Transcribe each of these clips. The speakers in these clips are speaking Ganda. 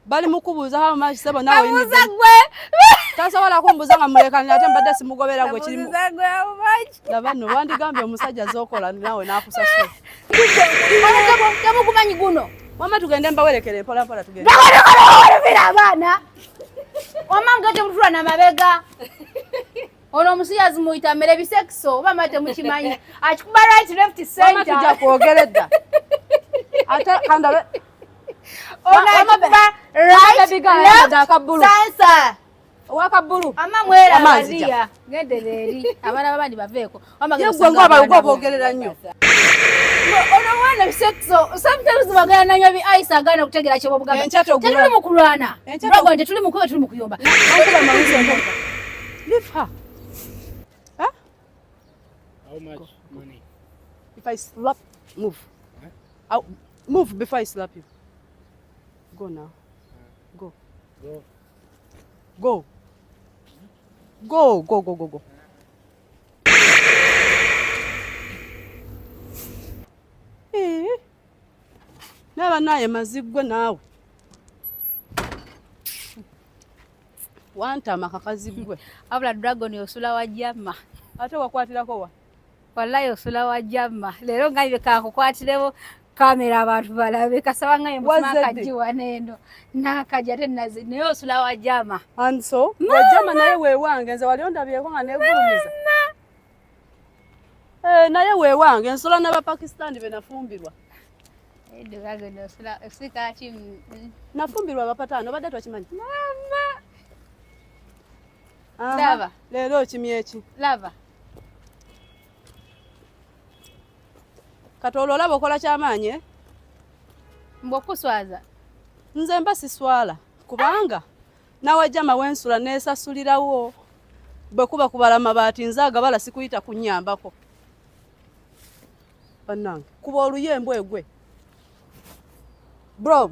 bali mukubuuza how much sebo nawe Abuuza gwe. tasobola kumbuuza nga mulekanira ate mbadde simugobera gwe kirimu Abuuza gwe how much. laba nno wandigambye omusajja z'okola nawe n'akusasula Temukumanyi guno. mama tugende mbawerekere mpola mpola tugende Bira abaana. Omanga temutula na mabega. Ono omusiyazi muyita mmere bisekso oba mate mukimanyi. Akikuba right left center. mama tujja kwogeredda ate kandabe Onakuba right left center. owakabbulu Ama mwera mazia. Gendereeri. Abaana babandi baveeko. yegwe ng'abalugwa boogerera nnyo Ono mwana bisekso. Sometimes bagana nanywa bi ice agana okutegera kye bobugamba. Tetuli mu kulwana. Dragon tetuli mu kuyo tuli mu kuyomba. Nakuba mawuzi entoka leave her huh? How much money? If I slap, move. I'll move before I slap you. Go now. Go. Go. Go. Go, go, go, go, go. Naba naye mazigwe naawe. Wantama kakazigwe. Abula Dragon osula wa jama. Ate wakwatirako wa? Wallahi osula wa jama. Lero ngalibe kakukwatirebo kamera abantu balabe kasaba ngaye mfumaka jiwa nendo. Nakaja ate nazi naye osula wa jama. And so, wajama naye wewange nze wali ondabyeko nga negulumiza. Naye wewange nsola n'Abapakistani be nafumbirwa. Dragon osula osika ati Nafumbirwa abapataano badde twakimanyi. mama. Aha. Lava. Leero kimyeki. Lava. Katolo olaba okola kyamaanyi Mbokuswaza. nze mba siswala kubanga nawajama wensula nesasulirawo bwe kuba kubala mabaati nze agabala sikuyita kunnyambako bannange kuba oluyembo egwe bro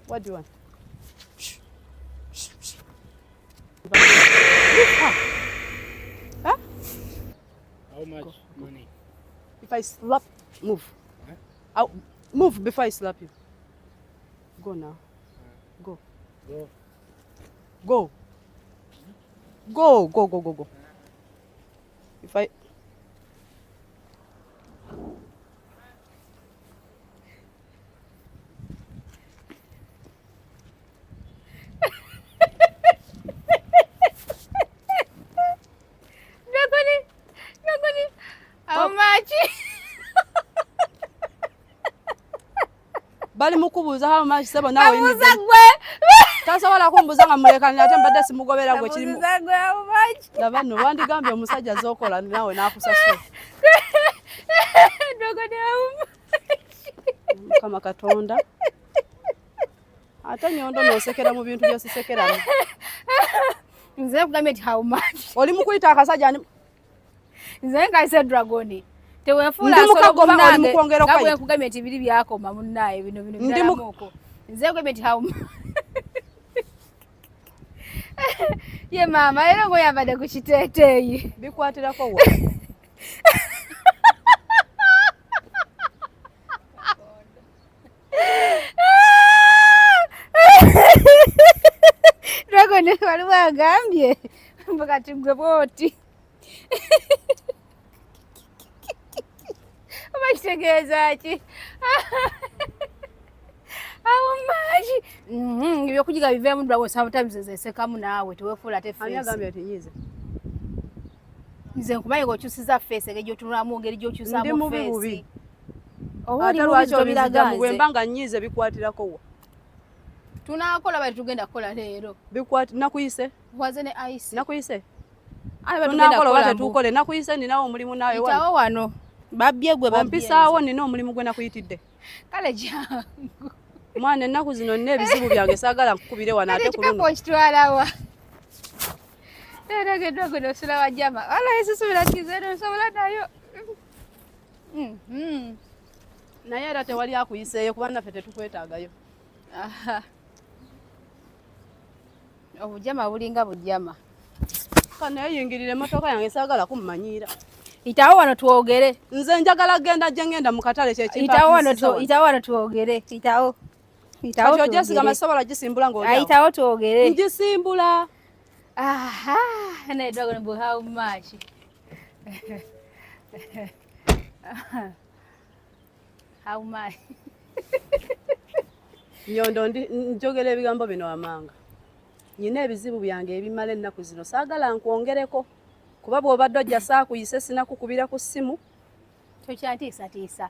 what do you want? Huh? How much money? If I slap, move. Huh? I'll move before I slap you. Go now. Go. Go. Go. Go, go, go, go, go. If I... How much? Bali mukubuuza how much sebo nawe Abuuza gwe. tasobola kumbuuza nga mulekanira ate mbadde simugobera gwe kirimu Abuuza gwe how much? laba nno wandigambye omusajja z'okola nawe n'akusasula Dragon how much? Mukama Katonda ate Nyondo n'osekera mu bintu by'osisekeramu Nze kugambye nti how much? oli mu kuyita akasajja Nze ngayise Dragon. Tewefuula Ndi mukago ba oli mu kwongera okwaita. Nga bwekugambye nti biri byakoma munnaye bino biramuko. Nze kugambye nti how much? Ye mama era ngoyambadde ku kiteeteeyi. bikwatirako wa Dragon waliwo agambye mbakati gwe bwoti. Oba kitegeeza ki? How much? Ebyokujiga biveemu Dragon sometimes zesekamu naawe teweefuula ate ani face. agambye ati nyize Nze nkumanyi ng'okyusiza face engeri gy'otunulamu engeri ndi gy'okyusaamu mubi face. bubi Oba oli ate mubi lwaki tobiraga obiziddamu bwe nze. mba nga nyize bikwatirako wa Tunaakola bali tugenda kukola leero. nakuyise Waze ne ice. nakuyise Aye bali tugenda tunaakola oba kukola tetukole nakuyise ninawo omulimu naawe wano Itawo wano. Babbye gwe babbye. ompisaawo nina omulimu gwe nakuyitidde Kale jangu. mwana ennaku zino nina ebizibu byange saagala nkukubire wano ate ku luno okitwalawa. Tegeddwa kuno osula wa jama. Wala esisubira kizero nsobola nayo. naye era tewali akuyiseeyo kuba naffe tetukwetaagayo Obujama bulinga bujama. kanaye yingirira emmotoka yange saagala kummanyiira Itawo wano tuogere. Nze njagala genda jengenda mu katale kye kimpa. Itawo wano tuogere. Itawo. Itawo. Kati ojesiga masobola gisimbula ng'oja. Itawo tuogere. Ngisimbula. Aha. And I don't know how much. How much? Nyondo njogera ebigambo bino amanga. Nyina ebizibu byange ebimala ennaku zino saagala nkwongereko. Kuba bw'obadde ojja saakuyise sinakukubira ku ssimu. Tokyatiisa.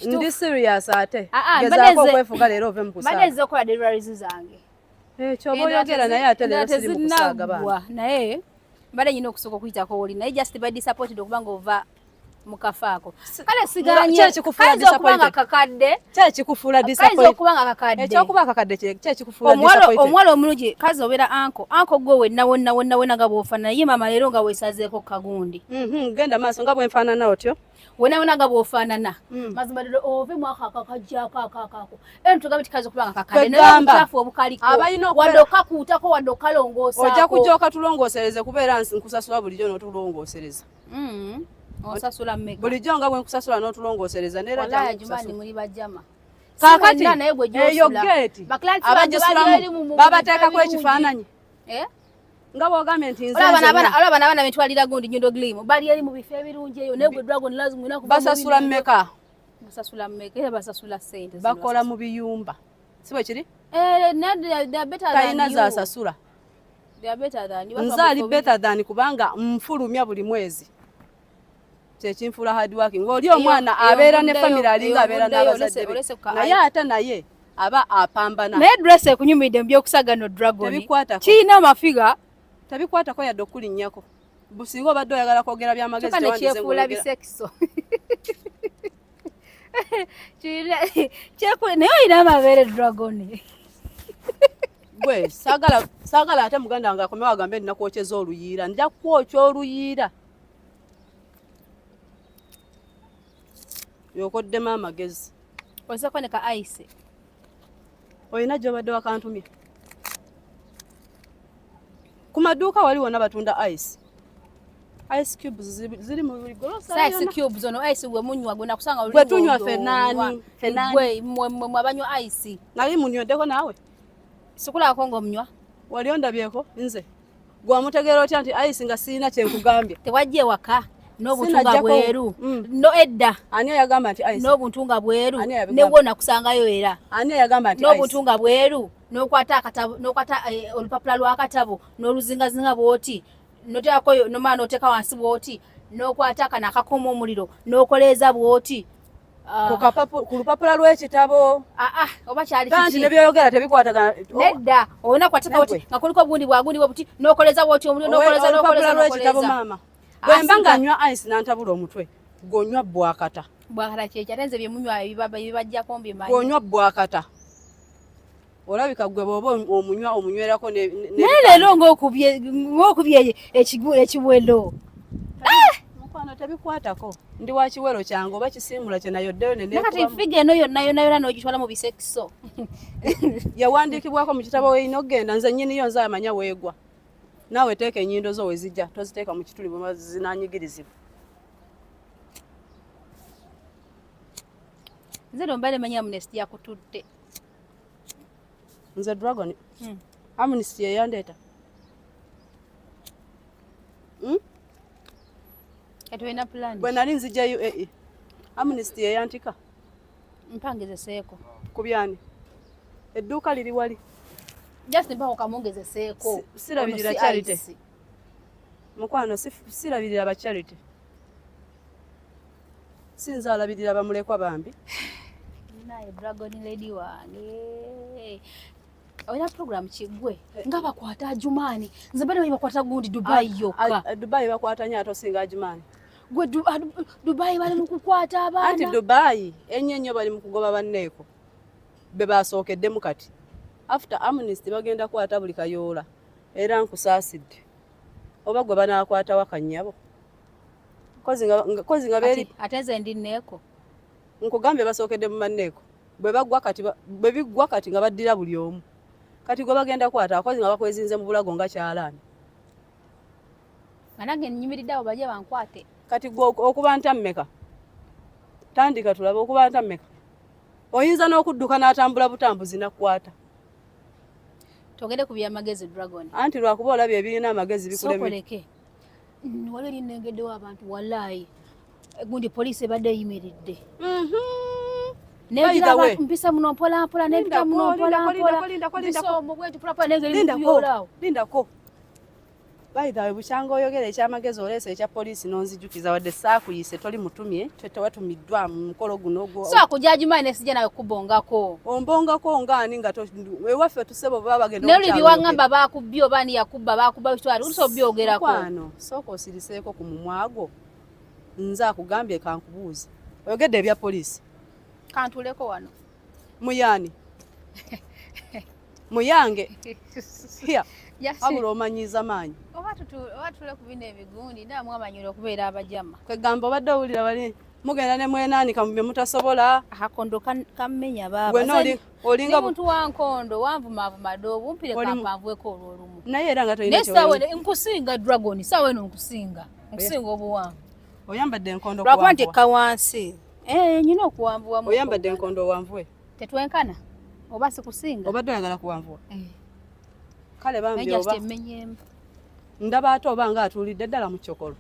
Ndi serious ate. Gezaako okwefuga leero ove mu kusaaga. Maneze okola deliveries zange. Kyoba oyogera naye ate leero siri mu kusaaga bana. Naye mbadde nyina okusooka okuyitako oli naye just by disappointed okubanga ova mukafaako. Kale siganye kaze okubanga kakadde. Kyekikufuula disappointed. Kaze okubanga kakadde. Ekyokuba kakadde kyekikufuula disappointed. Omuwala omulungi kaze obeera anko gwe wonna nga bw'ofaanana ye maama leero nga weesazeeko kagundi. Genda maaso nga bwenfaanana otyo. Wena nga bw'ofaanana. Mazima ddala ove mwaka kakajjaako akaako. Tugambe tikaze okubanga kakadde. Naye obucaafu obukaliko. Wadde okakuutako wadde okalongoosaako. Ojja kujja okatulongoosereze kubeera nkusasula bulijjo n'otulongoosereza. Osasula mmeka. Bulijjo nga bwe nkusasula n'otulongoosereza neera Walaaya Jumaani muli bajjama. Kaakati eyo geeti abagisulamu babateekako ekifaananyi. Nga bw'ogambye nti nze olaba n'abaana betwalira gundi Nyondo Glimu bali eri mu bifo ebirungi eyo naye gwe Dragon lazima ina kuba basasula mmeka. Basasula mmeka era basasula ssente. Bakola mu biyumba. Si bwe kiri? They are better than you. Kayina zaasasula. They are better than you. Nze ali better than kubanga nfulumya buli mwezi. Kyekinfuula hard working. Ng'oli omwana abeera ne family alinga abeera n'abazadde be. Naye ate naye aba apambana. Naye dress ekunyumidde mu by'okusaga no Dragon. Kiina amafiga. Tabikwatako yadde okulinnyako. Businga obadde oyagala kwogera by'amagezi tewandize kyefuula bisekiso. Naye olina amabeere Dragon. Gwe saagala ate muganda wange akomewo agambe nina kwokyeza oluyiira. Nja kwokya oluyiira. Yokoddemu amagezi. Ozeko ne ka ice. Olina gy'obadde wakantumye. Ku maduuka wali wonna batunda ice. Ice cubes ziri mu buli grocery. Ice cubes ono ice gwe munywa gwe nakusanga oli. Gwe tunywa fenani. Gwe mwe abanywa ice. Nali munyweddeko naawe. Sikulako ng'omunywa. Wali ondabyeko nze. Gwe wamutegeera otya nti ice nga sirina kye nkugambye. Tewajja ewaka. N'obutunga bweru. No edda. Ani yagamba nti ice? N'obutunga bweru. Ne wona kusangayo era. Ani yagamba nti ice? N'obutunga bweru. N'okwata akatabo, n'okwata olupapula lw'akatabo, n'oluzingazinga bw'oti. N'oteekayo n'omala n'oteeka wansi bw'oti. N'okwata akana akakuma omuliro. N'okoleeza bw'oti. Ku lupapula lw'ekitabo. Oba kyali kiki. Kanti ne by'oyogera tebikwatagana. Nedda. Olina kwateeka bw'oti. Nga kuliko gundi bw'oti. N'okoleeza bw'oti omuliro. N'okoleeza lw'ekitabo maama. Bwe mba nga nywa ice n'antabula omutwe. Gonywa bwakata. Bwakata kye kyatenze bye munywa ebibajjako mbimanyi. Gonywa bwakata. Olabika gwe bw'oba omunywerako ne leero ng'okubye ekiwelo. Mukwano tebikwatako. Ndi wa kiwelo kyange oba kisiimula kye nayoddeyo ne neekubamu. Nakati figa eno yonna n'ogitwala mu bisekiso. Yawandiikibwako mu kitabo weeyina okgenda nze nnyiniyo nze amanya weegwa. Naawe teeka ennyindo zo wezijja toziteeka mu kituli bwe zinaanyigirizibwa. Nze lombale manya Amnesty yakutudde. Nze Dragon. Amnesty yeyandeeta. Kati olina plan. Bwe nali nzija UAE. Amnesty yeyantika. Mpangezeseeko. Ku byani? Edduuka liri wali. Just mpako kamongezeseeko. Sirabirira charity. Mukwano sirabirira ba charity. Sinza alabirira bamulekwa bambi. Naye Dragon lady wange. Olina program kigwe nga bakwata Jumaani. Nze bado bakwata gundi Dubai yokka. Dubai bakwata nnyo atosinga Jumaani. Gwe Dubai bali mu kukwata abaana. Anti Dubai ennyo bali mu kugoba banneeko. Be basookeddemu kati. After Amnesty bagenda kwata buli kayoola era nkusaasidde. Oba gwe banaakwata wakannyabo. Kozi nga beeri ateze ndi neeko. Nkugambye basookedde mu banneeko. Bwe biggwa kati nga baddira buli omu. Kati gwe bagenda kwata akozi nga bakwezinze mu bulago nga kyalaani. Nange nnyimiridde abo bajja bankwate. kati gwe okuba ntammeka tandika tulabe okuba ntammeka oyinza n'okudduka n'atambula butambuzi nakwata togende ku byamagezi Dragon anti lwakuba olabye ebirina amagezi bikuleme sokoleke wali erinengeddewo abantu wallahi gundi poliisi ebadde eyimiridde mpisa muno mpolampola nebita muno lindako bayitawe bukyanga oyogera ekyamagezi oleesa ekya poliisi n'onzijukiza wadde saakuyise toli mutumye tewatumiddwa mu mukolo guno ogwo so akujajima nesijja nawe kubongako ombongako ngaani nga ewaffe tusebo baba bagenda noli biwangamba bakubbye obaani yakubba bakuba bitwali oluso byogerako kwano sooka osiriseeko ku mumwago nze akugambye kankubuuze oyogedde ebya poliisi kantuleko wano muyani muyange ya abula omanyiza maanyi oba tule ku bino ebigundi naamwe amanyira okubeera abajama kwegamba obadde owulira bali mugenda ne mwenanika mu bye mutasobola akondo kammenya baaba muntu wankondo wanvumavuma doobu mpire kampanvueko olwolumu naye era nga nesawe nkusinga Dragon sawe eno nkusinga obuwanvu oyambadde enkondo lwakuba ntekka wansi nyina okuwanvuwa oyambadde enkondo owanvuwe tetwenkana oba sikusinga obadde oyagala kuwanvuwa kale bambi oba ndaba ate oba nga atuulidde ddala mu kyokolo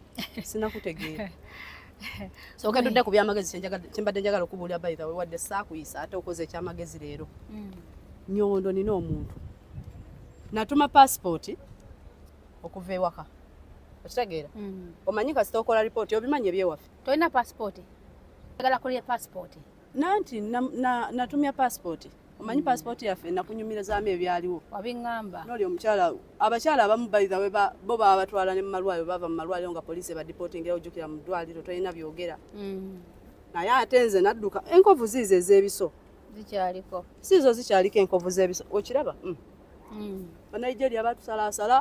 sinakutegeera sokedudde ku byamagezi kyembadde njagala okubuulira by the way wadde saakuyisa ate okoze ekyamagezi leero Nyondo nina omuntu natuma passport okuva ewaka okitegeera omanyi kasita okola ripooti obimanyi ebyewaffe tolina passport agala kulya passport nanti natumya passport omanyi passport yaffe nakunyumirizaamu ebyaliwo wabiŋŋamba noli omukyala abakyala abamu bayizawe bo baba batwala ne mu malwaliro bava mu malwaliro nga poliisi ebadipootingira ojjukira mu ddwaliro tolina byogera naye ate nze nadduka enkovu ziizo ez'ebiso zikyaliko siizo zikyaliko enkovu z'ebiso okiraba banigeria batusalaasala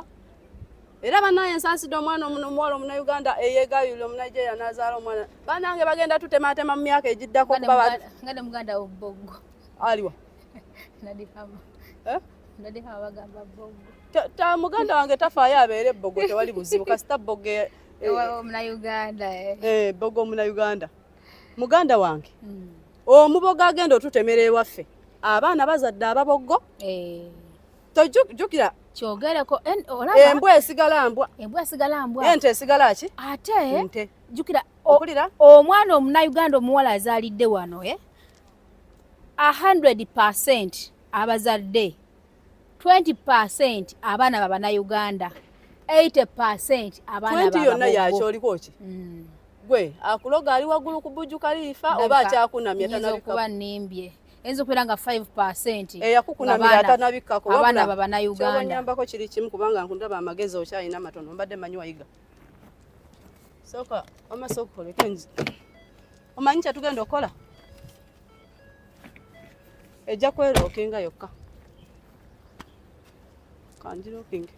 era banaye nsaasidde omwana omuwala omunauganda eyeegayulira omunigeria n'azaala omwana banange bagenda tutematema mu myaka egiddako nga ne muganda wobbogo aliwa nadihama bagamba bbogo muganda wange tafaayo abeere bbogo tewali buzibu kasita bbogo omunauganda bbogo omunauganda muganda wange omubogo agenda otutemera ewaffe abaana bazadde ababogo tojjukira kyogereko embwa esigala mbwa ente esigala ki ate nte jukira okulira omwana omunauganda omuwala azaalidde wano 100% abazadde 20% abaana b'Abanauganda 80% abaana b'Ababogo yonna yakyoliko ki gwe akuloga ali waggulu ku Bujju Khalifa oba akyakunamya tanabika kuba nimbye enzo kwera nga 5% yakukunamira atanabikako abaana b'Abanauganda nyambako kiri kimu kubanga nkundaba amagezi okyayina matono mbadde manyi wayiga soka amasoko kolekenzi omanyi kyatugenda okukola ejja kwerookinga yokka kanjirookinge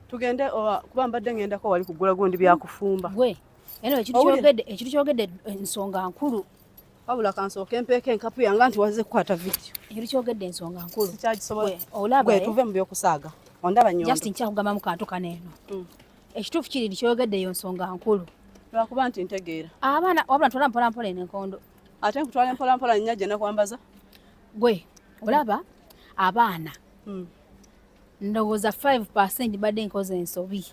tugende kuba mbadde ngendako wali kugula gundi byakufumba gwe eno ekintu kyogedde ensonga nkulu wabula kansooka empeeko enkapu yange nti wazze kukwata vidiyo ekintu kyogedde ensonga nkulu gwe tuve mu byokusaaga ondaba Nyondo just nkyakugamba mu kantu kaneeno ekituufu kiri kyogedde eyo nsonga nkulu lwakuba nti ntegeera abaana wabula ntwala mpolampola eno enkondo ate nkutwala mpolampola nnya gye nakwambaza gwe olaba abaana ndowooza 5% badde nkoze ensobi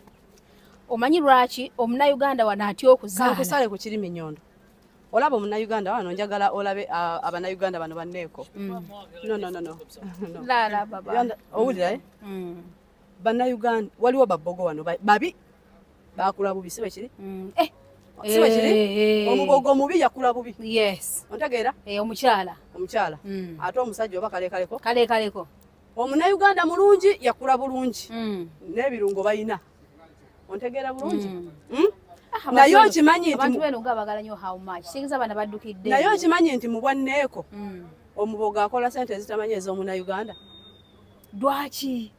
omanyi lwaki omunauganda wano atya okuzaala kusale ku kirimi Nyondo olaba omunauganda wano njagala olabe abanauganda bano banneeko no lala baba owulira banauganda waliwo babbogo wano babi bakula bubi sibe kiri sibe kiri omubogo mubi yakula bubi yes ontegeera omukyala ate omusajja oba kalekaleko omunauganda mulungi yakula bulungi n'ebirungo bayina ontegeera bulungi naye okimanyi nti mu bwanneeko omubogo akola sente ezitamanyi ez'omunauganda lwaki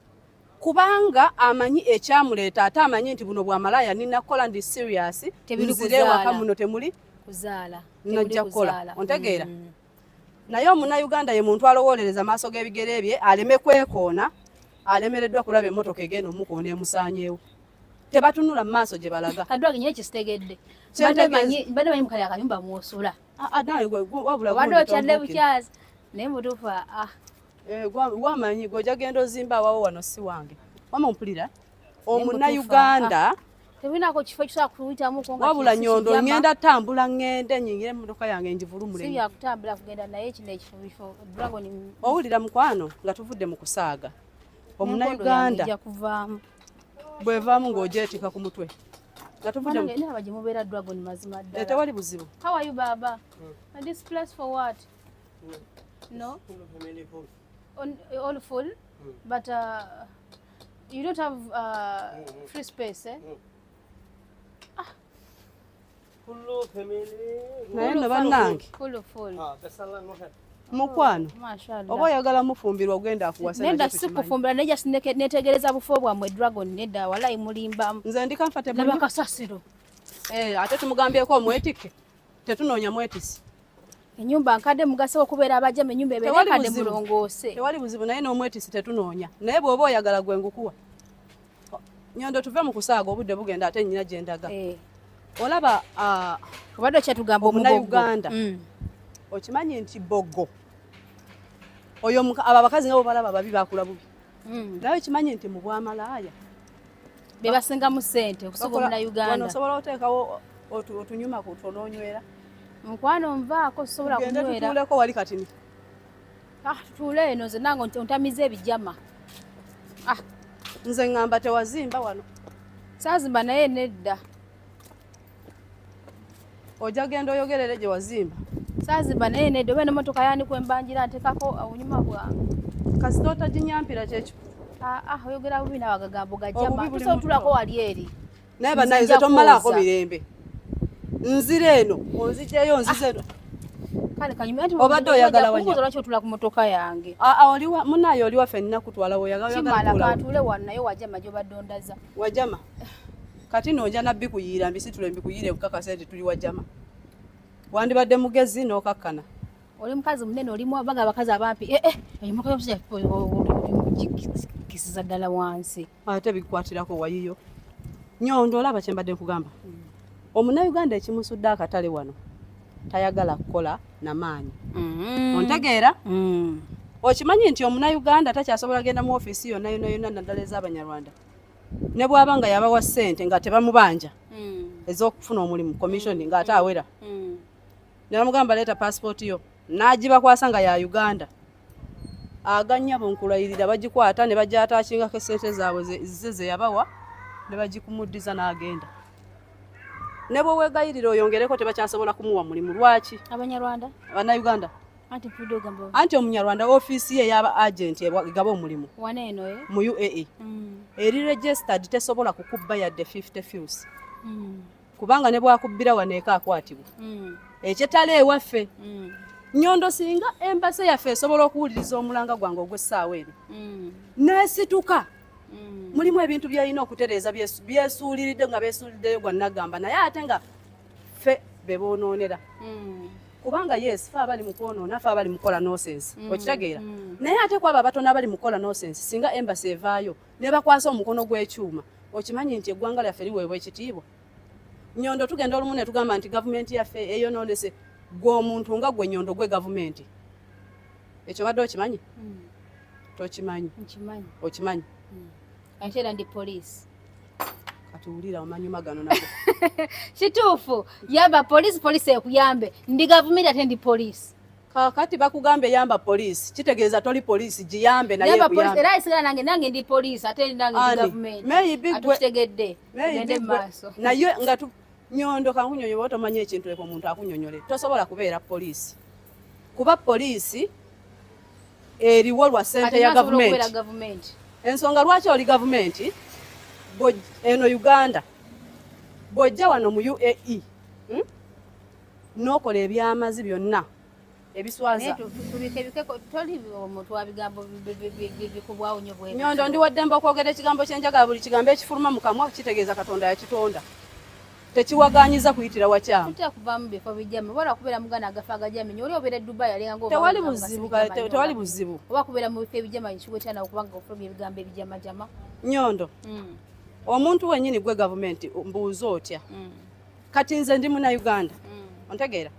kubanga amanyi ekyamuleeta ate amanyi nti buno bwamalaya ninakukola ndi serious nzire ewaka muno temuli kuzaala najja kukola ontegeera naye omunnayuganda ye muntu alowolereza maaso g'ebigere bye aleme kwekoona alemereddwa kulaba emmotoka egenda omukoona emusaanyeewo tebatunula mu maaso gye balaga kadwagi nyo ekisitegedde mbadde manyi mukali akayumba mwosula obadde okyadde bukyazi naye mutuufu wamanyi gweojja genda ozimba awawo wano si wange wama mpulira omunnayuganda tebinako kifo kisobola kuyitamu wabula Nyondo ngenda tambula ngende nyingire emmotoka yange njivulumule si byakutambula kugenda naye kino ekifo bifo dragon owulira mukwano nga tuvudde mu kusaaga omunnayuganda bwevaamu ng'ogyetika ku mutwe nga tuvudde mubeera dragon mazima ddala tewali buzibu. How are you baba? And this place for what? No? All full? But you don't have free space, eh? naye no bannange mukwano oba oyagala mufumbirwa ogenda akuwasa nenda sikufumbira naye just netegereza bufo bwamwe dragon nedda walayi mulimbamu nze ndi comfortable bakasasiro ate tumugambyeko omwetike tetunoonya mwetisi enyumba nkadde mugasewo okubeera abajama enyumba ebeerekadde mulongoose tewali buzibu naye n'omwetisi tetunoonya naye bw'oba oyagala gwe ngukuwa Nyondo tuve mu kusaaga obudde bugenda ate nnyina gye ndaga olaba obadde okyatugamba omunnayuganda okimanyi nti boggo oyo abo abakazi nga bo balaba babi bakula bubi naye okimanyi nti mu bwamalaaya be basingamu ssente okusobola omunnayuganda osobola oteekawo otunyuma kutononywera mukwano nvaako sobola kunywera tutuuleko wali katini tutuule eno nze nange ontamiza ebijama nze ngamba tewazimba wano saazimba naye nedda ojja genda oyogerere gye wazimba saazimba naye nedda oba n'emmotoka yanikwa embanjira nteekako obunyuma bwange kasita otaginyampira kyekyo oyogera bubi nawe agagambo gajjama tusootulako wali eri naye bannaye nze tomumalaako mirembe nzire eno onzigyeyo nzize eno obadde oyagala lwaki otula ku motoka yange munaayo oli waffe nina kutwala kimala kantule wano naye wajama gyobadde ondaza wajama kati nonja nabbi kuyiira mbisitule mbikuyiire kukakasa nti tuli wajama wandibadde mugezi n'okakkana oli mukazi munene olimu baga abakazi abampi emmotoka y'omusajja kisiza ddala wansi ate bikwatirako wayiyo Nyondo olaba kye mbadde nkugamba omunnayuganda ekimusudde akatale wano tayagala kukola namaanyi ontegeera okimanyi nti omunnayuganda takyasobola genda mu ofiisi yonna yonna naddala ez'abanyarwanda ne bw'aba nga yabawa ssente nga tebamubanja ez'okufuna omulimu commission ng'ate awera ne bamugamba leeta passport yo n'agibakwasa nga ya Uganda aganyabo nkulayirira bagikwata ne bajja ataakingako essente zaabwe ze yabawa ne bagikumuddiza n'agenda ne bwe weegayirira oyongereko tebakyasobola kumuwa mulimu lwaki abanyarwanda bannayuganda anti omunyarwanda ofiisi ye yaba agenti egaba omulimu mu UAE eri registered tesobola kukubba yadde 50 fils kubanga ne bwakubbira waneeka akwatibwa ekyetala ewaffe Nyondo singa embase yaffe esobola okuwuliriza omulanga gwange ogw'essaawa eri neesituka mulimu ebintu byalina okutereeza byesuuliridde nga beesuuliddeyo gwa nagamba naye ate nga ffe be boonoonera kubanga yes fe abali mu kwonoona fe abali mukola nosense okitegeera naye ate kwabo abatono abali mukola nosense singa embasi evaayo ne bakwasa omukono gw'ekyuma okimanyi nti eggwanga lyaffe liweebwa ekitiibwa Nyondo tugenda olumu ne tugamba nti gavumenti yaffe eyonoonese gw'omuntu nga gwe Nyondo gwe gavumenti ekyo badde okimanyi tokimanyi okimanyi ate era ndi poliisi katuwulira omanyuma gano nago kituufu yamba poliisi ekuyambe ndi gavumenti ate ndi poliisi kakati bakugambe yamba poliisi kitegeeza toli poliisi giyambe naye kuyambe era isigala nange ndi poliisi ate nange ndi gavumenti atukitegedde gende maaso naye nga Nyondo kankunyonyola otomanyi ekintu ekyo omuntu akunyonyole tosobola kubeera poliisi kuba poliisi eriwo lwa ssente ya gavumenti ensonga lwaki oli gavumenti eno Uganda bw'ojja wano mu UAE n'okola ebyamazi byonna ebiswaza Nyondo ndi waddemba okwogera ekigambo kyenjagala buli kigambo ekifuluma mu kamwa kitegeeza Katonda yakitonda tekiwaganyiza kuyitira wakyamu tutya kuvamu bifo bijama wala kubeera mugana agafa agajami oli obeera Dubai ali ngo tewali buzibu tewali buzibu oba kubeera mu bifo ebijama kiwetana okubanga ofulumya ebigambo ebijama jama Nyondo omuntu wennyini gwe gavumenti mbuuza otya kati nze ndi muna Uganda ontegeera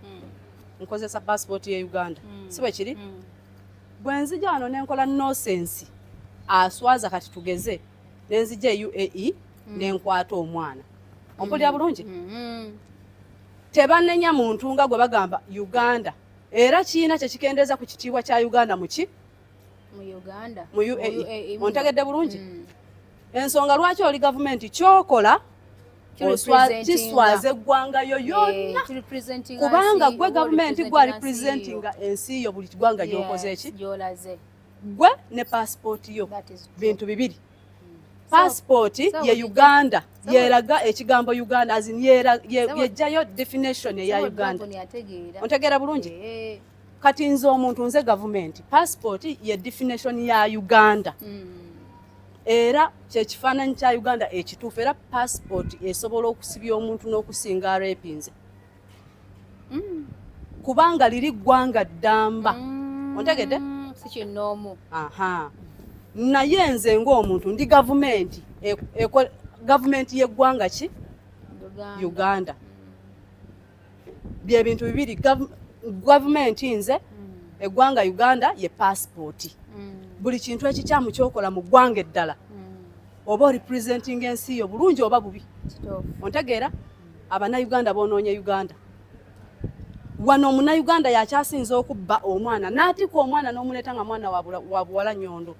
nkozesa passport ya Uganda si bwe kiri bwe nzija wano nenkola nonsense aswaza kati tugeze nenzija UAE nenkwata omwana ompulira bulungi tebanenya muntu nga gwe bagamba Uganda era kiina kyekikendeza ku kitiibwa kya Uganda mu Uganda mu UAE ontegedde bulungi ensonga lwaki oli gavumenti kyokola kiswaze eggwanga yo yonna kubanga gwe gavumenti gwa representinga ensi yo buli ggwanga gyokoze eki gwe ne passport yo bintu bibiri passport ye Uganda yeraga ekigambo Uganda azin yejjayo definition ya Uganda ontegeera bulungi kati nze omuntu nze gavumenti passport ye definition ya Uganda era kyekifaananyi kya Uganda ekituufu era passport esobola okusibya omuntu n'okusinga arepinze kubanga liri ggwanga ddamba ontegedde sikinoomu naye nze ng'omuntu ndi gavumenti gavumenti y'eggwanga ki Uganda bye bintu bibiri gavumenti nze eggwanga Uganda ye passport buli kintu ekikyamu kyokola mu ggwanga eddala oba representing ensi yo bulungi oba bubi ontegeera abannayuganda boonoonye Uganda wano omunnayuganda yakyasinza okubba omwana n'atika omwana n'omuleeta nga mwana wa buwala Nyondo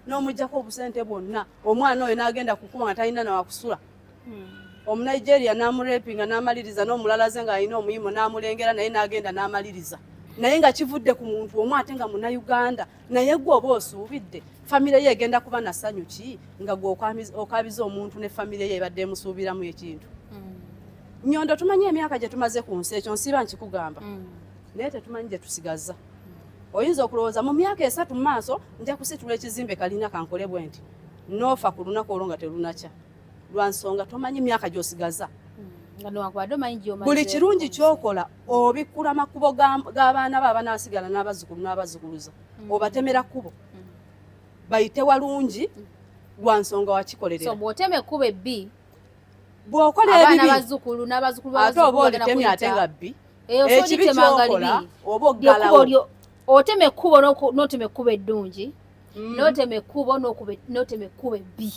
n'omuggyako obusente bwonna omwana oyo n'agenda kukuba nga talina nawakusula omunigeria n'amurepinga n'amaliriza n'omulala ze ng'alina omuyimo n'amulengera naye n'agenda n'amaliriza naye nga kivudde ku muntu omu ate nga munnayuganda naye gwe oba osuubidde famire ye egenda kuba na ssanyu ki nga gwe okabiza omuntu ne famire ye ebadde emusuubiramu ekintu Nyondo tumanyi emyaka gye tumaze ku nsi ekyo nsiba nkikugamba naye tetumanyi gye tusigaza oyinza okulowooza mu myaka 3 mu maaso nja kusitula ekizimbe kalina kankole bwe nti noofa ku lunaku olwo nga terunakya lwa nsonga tomanyi myaka gy'osigaza buli kirungi kyokola obikkula makubo g'abaana bo abanaasigala n'abazzukulu n'abazzukuluza obatemera kkubo bayite walungi lwa nsonga wakikolerera bw'otema ekkubo ebbi bw'okola ebibi ate oba olitemye ate nga bbi ekibi kyokola oba oggalawo otema ekkubo n'otema ekkubo eddungi n'otema ekkubo n'otema ekkubo ebbi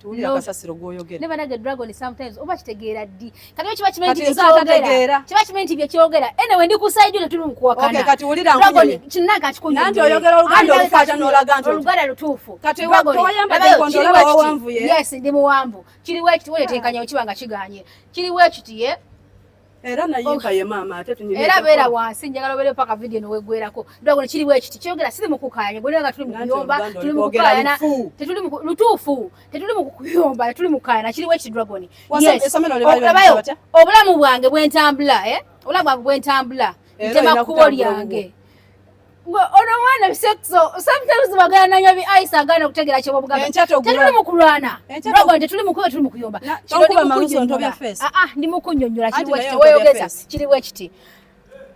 tuwulira akasasiro gw'oyogera never know the dragon sometimes oba kitegeera ddi kati kiba kimanyi nti byekyogera anyway ndi kusaidio ne tuli mu kuwakana kati wulira nkunyonyi kinnaga kikunyonyi nanti oyogera oluganda olufaata n'olaga nti oluganda lutuufu kati toyambadde enkondo olaba wawanvu ye yes ndi muwanvu kiriwo ekiti weteekanya okiba nga kiganye kiriwo ekiti ye era nayimba ye maama ate tunyine era beera wansi njagala obeere paka video nowegwerako dragon kiriwo ekiti kyogera siri mu kukayanya bwe nga tuli mu kuyomba tuli mu kukayana tetuli mu lutuufu tetuli mu kuyomba tuli mu kukayana kiriwo ekiti dragon obulamu bwange bwentambula obulamu bwange bwentambula ntema kkubo lyange ono mwana bisekso sometimes bagana nanya bi ice agana kutegera kyo bugamba tetuli mu kulwana dragon tetuli mu kuyo tuli mu kuyomba kino maluzo ntobya face ndi mu kunyonyola kiriwo ekiti weyogeza kiriwo ekiti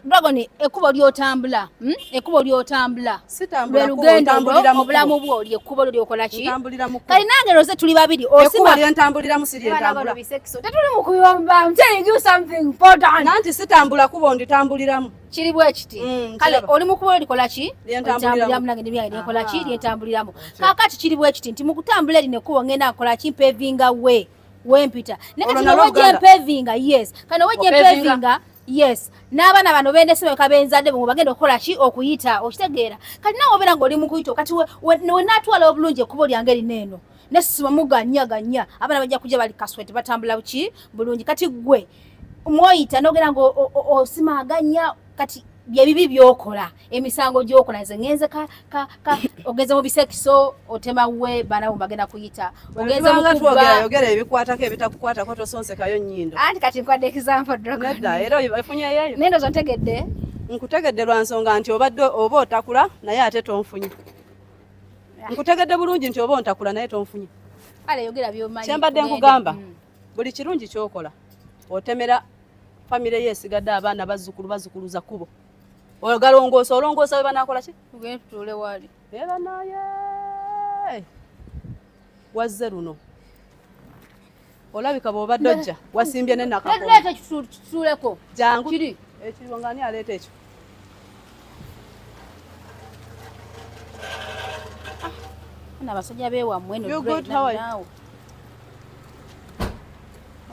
dragon ekkubo lyotambula ekkubo lyotambula sitambula lugendo obulamu bwo lyekkubo lyokola ki kali nange Rozet tuli babiri osima lyentambuliramu siryentambula tetuli mu kuyomba I'm telling you something important nanti sitambula kubo nditambuliramu kiriwo ekiti kale oli mu kubo likola ki lyentambuliramu nange ndibyange likola ki lyentambuliramu kakati kiriwo ekiti nti mu kutambula eri nekkubo ngenda nkola ki mpevinga wempita nekati nowejja mpevinga yes kano wejja mpevinga yes n'abaana bano bendese bekabenzadde bwe bagenda okukola ki okuyita okitegeera kati nawe obeera ng'oli mu kuyita kati we naatwala obulungi ekkubo lyange lineeno nesima muganyaganya abaana bajja kujja bali kaswete batambula ki bulungi kati gwe mwoyita n'ogera ng'osimaganya kati byebibi byokola emisango gyokola nze ngenze ogenze mu bisekiso otemawe bana bagenda kuyita ogenze mu yogera ebikwatako ebitakukwatako tosonsekayo nnyindo anti kati nkwadde example dragon era efunyeyo nendo zontegedde nkutegedde lwa nsonga nti oba otakula naye ate tonfunye nkutegedde bulungi nti oba ontakula naye tonfunye kale yogera byomanyi kyembadde nkugamba buli kirungi kyokola otemera famire yesigadde abaana bazukuluza kubo ogalongoosa olongoosa we banaakola ki tugende tutule wali era naye wazze luno olabika bw'oba dojja wasimbye nenakako leeta kituleko jangu kiri ekiriwo nga ani aleeta ekyo na basajja beewammwe You good? How are you? naawe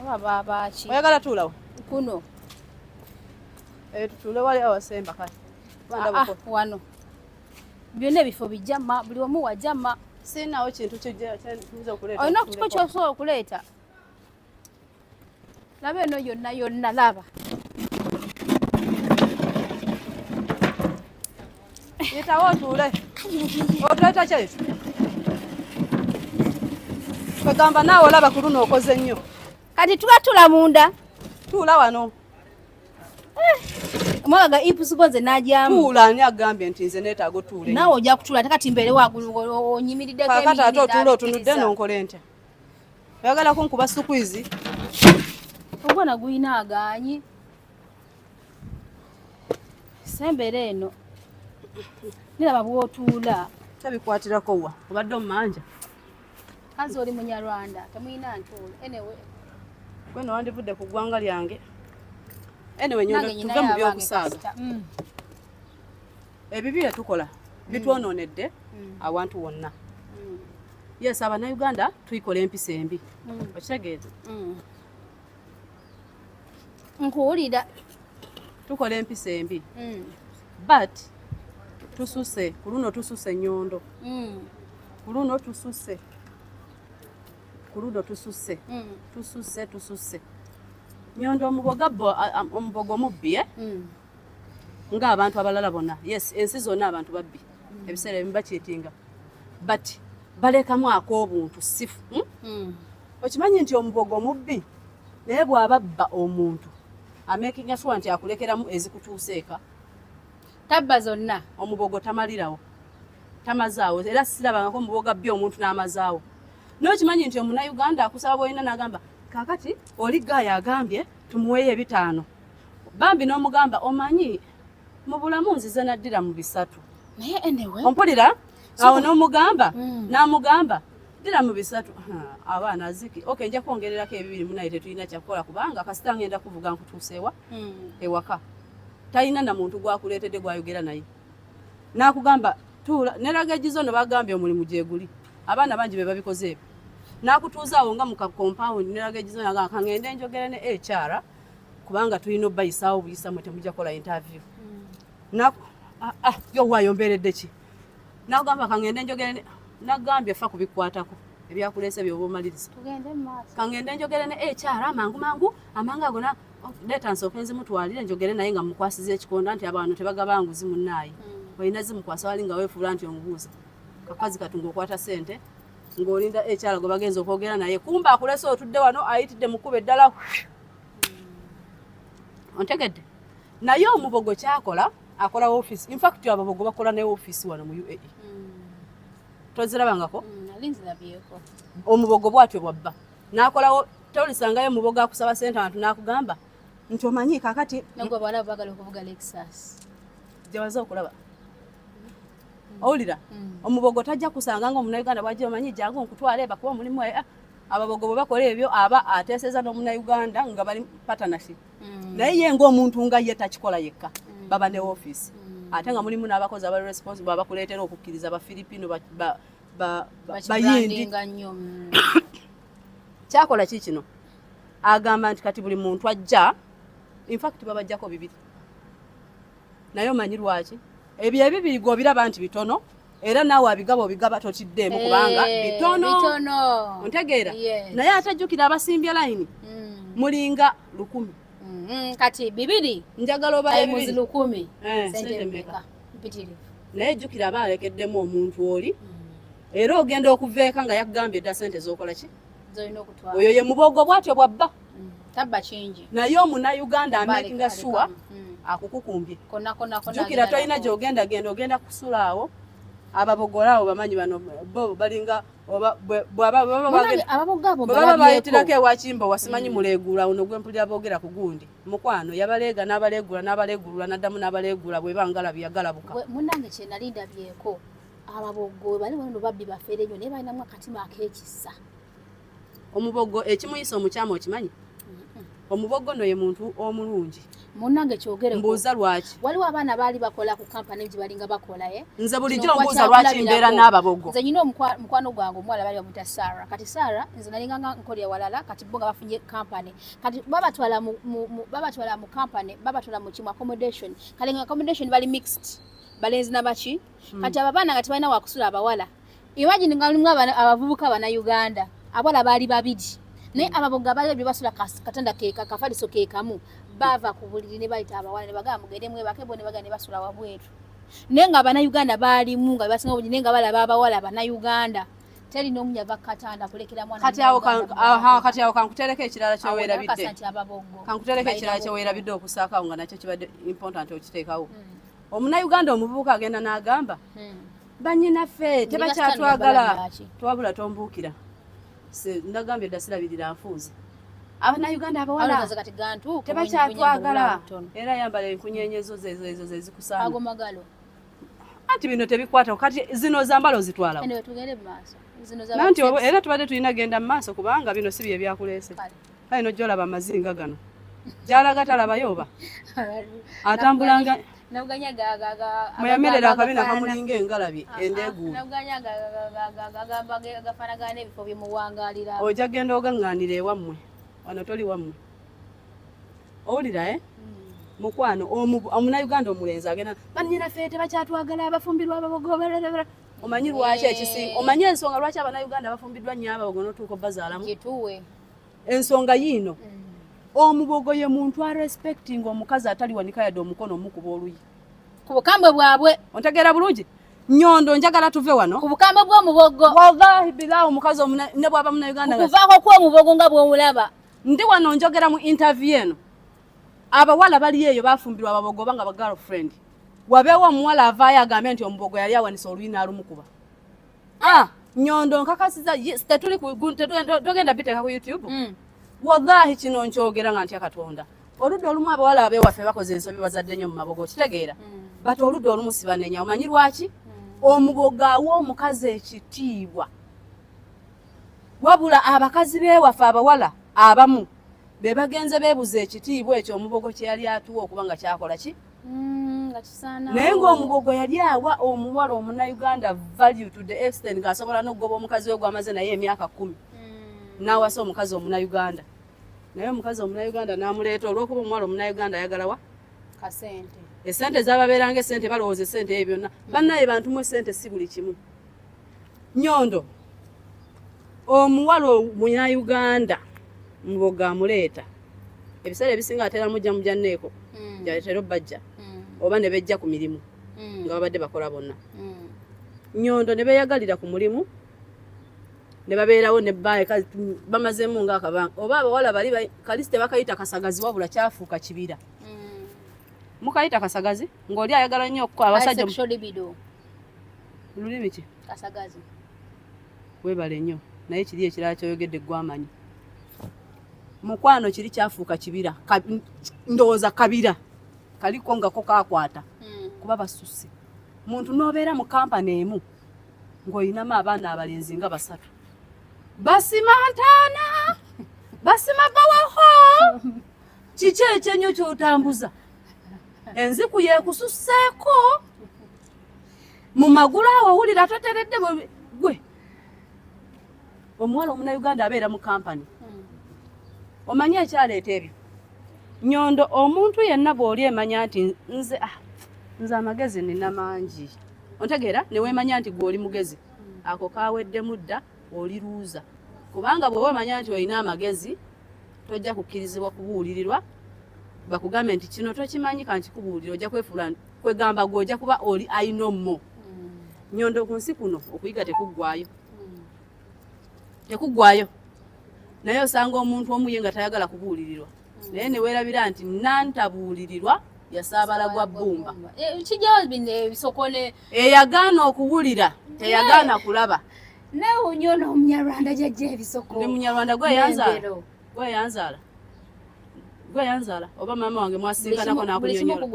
oba baabaki oyagala tuulawo kuno tutule wali awasemba kale wano byonna ebifo bijama buli omu wajama sinawo kintu kijja okuleeta olina kiko kyosobola okuleeta laba eno yonna laba yitawo otuule otuleeta kyekyo kwegamba naawe olaba ku luno okoze nnyo kati tugatula munda tuula wano mwaga impusigonze n'ajyamu tuula ani agambye nti nze neetaaga otuule naawe ojja kutuula ate kati mbeere waggulu onyimiriddeko kakati ate otuula otunudde nonkole ntya oyagala kunkuba sukwizi obwana gulina agaanyi sembeera eno niraba bwotuula tabikwatirako wa obadde omumanja kanzi oli munyarwanda temuyina ntuula enewe gweno wandivudde ku ggwanga lyange enewe Nyondo tuve mu byokusaaga ebibi bye tukola bitwonoonedde awantu wonna yes abannayuganda tuyikola empisa embi okitegeeza nkuwulira tukola empisa embi but tususe ku luno tususe Nyondo ku luno tususe tususe Nyondo omubogo mubbi ng'abantu abalala bonna yes ensi zonna abantu babbi ebiseera ebimu bakyetinga but balekamu ak'obuntu sifu okimanyi nti omubogo mubbi naye bw'ababba omuntu amakinga sure nti akulekeramu ezikutuuseeka tabba zonna omubogo tamalirawo tamazaawo era sirabangako omubogo abbi omuntu n'amazaawo n'okimanyi nti omunnayuganda akusaba bwolina n'agamba kaakati oli gaaya agambye tumuweeyo 5 bambi n'omugamba omanyi mu bulamu nzize naddira mu 3 naye enewe ompulira awo n'omugamba n'amugamba ddira mu 3 abaana aziki okay nja kwongererako 2 naye tetulina kyakukola kubanga kasita ngenda kuvuga nkutuuseewa ewaka talina na muntu gwakuleetedde gwayogera naye n'akugamba tuula neragagizo no bagambye omulimu gyeguli abaana bangi be babikoze ebyo n'akutuuzaawo nga mu compound neragagizo nagamba kangende njogere ne HR kubanga tulina obbayisaawo buyisa mwe temujja kola interview yo wayomberedde ki n'agamba kangende njogere nagambye fa kubikwatako ebyakuleese byoba omaliriza tugende maaso kangende njogere ne HR amangu amanga agona leeta nsooke nzimutwalire njogere naye nga mukwasiza ekikonda nti abantu tebagabanguzi munnaayi olina zimukwasa wali nga weefuula nti omubuuza kakazi katunga okwata sente ng'olinda HR gwe bagenza okwogera naye kumba akulese otudde wano ayitidde mukuba eddala ontegedde naye omubogo kyakola akola office in fact ababogo bakola ne office wano mu UAE tozirabangako omubogo bwatyo bwabba n'akolawo tolisangayo omubogo akusaba sente abantu n'akugamba nti omanyi kakati nagwe bala bagala okuvuga Lexus gyewaza okulaba owulira omubogo tajja kusanga nga omunnayuganda bwajja omanyi jangu nkutwala eba kuba omulimu ababogo bwe bakola ebyo aba ateeseza n'omunnayuganda nga bali partnership naye ye ng'omuntu nga ye takikola yekka baba ne office ate nga mulimu n'abakozi abali responsible abakuleetera okukkiriza abafiripino bayindi kyakola ki kino agamba nti kati buli muntu ajja in fact babajjako 2 naye omanyi lwaki ebyo ebibiri gw'obiraba nti bitono era naawe abigaba totiddeemu kubanga bitono ontegeera naye atajjukira abasimbye layini mulinga 10 kati 2 njagala oba muzi 10 sente mmeka mpitirivu naye jjukira aba alekeddemu omuntu oli era ogenda okuveeka nga yakugambye dda sente z'okola ki zolina okutwala oyo ye mubogo bwatyo bwabba tabba kingi naye omunnayuganda amakinga sure akukukumbye kona jjukira tolina gy'ogenda ogenda kusula awo ababogola bamanyi bano bo balinga ababogabo baba bayitirako ewakimba wasimanyi mulegula ono gwempulira boogera ku gundi mukwano yabaleega n'abalegulula n'addamu n'abalegula bwe bangala byagalabuka munnange kye nali ndabyeko ababogo bali wano babbi bafeere nnyo naye balinamu akatima ak'ekisa omubogo ekimuyisa omukyama okimanyi omubogo no ye muntu omulungi munnange kyogere mbuuza lwaki waliwo abaana baali bakola ku kampani gye balinga bakola nze bulijjo mbuuza lwaki mbeera n'ababogo nze nyina mukwano gwange omuwala bali bamuta Sara kati Sara nze nalinga nga nkolya walala kati bo nga bafunye kampani kati babatwala mu kampani babatwala mu kimu accommodation kale nga accommodation bali mixed balenzi n'abaki kati ababaana nga tebalina wakusula abawala imagine nga mulimu abavubuka Bannayuganda abawala baali babiri naye ababoga bali bye basula katanda keeka kafaliso keekamu bava ku buliri ne bayita abawala ne bagamba mugende mwebake bo ne bagenda ne basula wabweru naye nga Bannayuganda baalimu nga basinga obungi naye nga balaba abawala Bannayuganda teri n'omunyava katanda kulekera mwana kati awo kankutereka ekirala kyeweerabidde okusaakawo nga nakyo kibadde important okiteekawo Omunnayuganda omuvubuka agenda n'agamba bannyinaffe tebakyatwagala twabula tombuukira ndagambye dda sirabirira nfuuzi Abannayuganda abawala tebakyatwagala era yambala enkunyeenyezo zezo zezikusaana anti bino tebikwata kati zino zambala ozitwalawo nanti era tubadde tulina genda mu maaso kubanga bino si bye byakuleese kale nojjolaba amazinga gano gyalaga talabayoba atambulanga muyamerera akabina kamulinga engalabi endeeguulu ojja genda ogaŋŋaanira ewammwe wano toli wammwe owulira mukwano Omunnayuganda omulenzi agenda bannyinaffe tebakyatwagala abafumbirwa ababogo omanyi lwaki ekisinga omanyi ensonga lwaki Abannayuganda bafumbiddwa nnyo ababogo n'otuuka obbazaalamu ensonga yiino omubogo ye muntu arespecting omukazi atali wanika yadde omukono omukuba oluyi ku bukambwe bwabwe ontegeera bulungi Nyondo njagala tuve wano ku bukambwe bw'omubogo wallahi bilaahi omukazi ne bw'aba Munnayuganda kuvaako kw'omubogo nga bw'omulaba ndi wano njogera mu interview eno abawala bali eyo bafumbirwa ababogo banga ba girlfriend wabeewo omuwala avaayo agambe nti omubogo yali awanisa oluyi n'alumukuba Nyondo nkakasiza togenda biteeka ku YouTube wallahi kino nkyogera nga ntya Katonda oludda olumu abawala abewaffe bakoze ensobi bazadde nnyo mu mabogo kitegeera bati oludda olumu sibanenya omanyi lwaki omubogo awa omukazi ekitiibwa wabula abakazi bewaffe abawala abamu be bagenze beebuza ekitiibwa ekyo omubogo kye yali atuwa okuba nga kyakola ki naye ng'omubogo yali awa omuwala Omunnayuganda value to the extent ng'asobola n'okugoba omukazi we gw'amaze naye emyaka 10 n'awasa omukazi Omunnayuganda naye omukazi Omunnayuganda n'amuleeta olw'okuba omuwala Omunnayuganda ayagalawa kasente esente z'ababeeranga esente balowooza esente ebyo byonna bannaye bantu mu esente si buli kimu Nyondo omuwala Omunnayuganda mubogo amuleeta ebiseera ebisinga atera mujja mu janneeko gyatera obbajja oba ne bejja ku mirimu nga babadde bakola bonna Nyondo ne beeyagalira ku mulimu ne babeerawo ne bamazeemu ng'akabanga oba abawala bali kalisi tebakayita kasagazi wabula kyafuuka kibira mukayita kasagazi ng'oli ayagala nnyo abasajja lulimi ki kasagazi weebale nnyo naye kiri ekirala kyoyogedde gw'amanyi mukwano kiri kyafuuka kibira ndowooza kabira kaliko ngako kakwata kuba basusse muntu n'obeera mu kampani emu ng'olinamu abaana abalenzi nga 3 basima ntaana basima bawaho kiki ekyenyo kyotambuza enziku yeekususseeko mu magulu awo owulira toteredde gwe omuwala Omunnayuganda abeera mu kampani omanyi ekyaleeta ebyo Nyondo omuntu yenna bw'oli emanya nti nze amagezi nina mangi ontegeera ne weemanya nti gw'oli mugezi ako kaweddemu dda oli luuza kubanga bwe wemanya nti olina amagezi tojja kukkirizibwa kubuulirirwa bakugambe nti kino tokimanyi kankikubuulira ojja kwefuula kwegamba gwe ojja kuba oli ayina ommo Nyondo ku nsi kuno okuyiga tekuggwaayo naye osanga omuntu omu ye nga tayagala kubuulirirwa naye ne weerabira nti nantabuulirirwa yasaabala gwa bbumba kijjawo bino ebisokole eyagaana okuwulira teyagaana kulaba nawe nyono omunyarwanda jajja ebisoko ndi munyarwanda gwe yanzaala oba maama wange mwasinkanako n'akunyonyola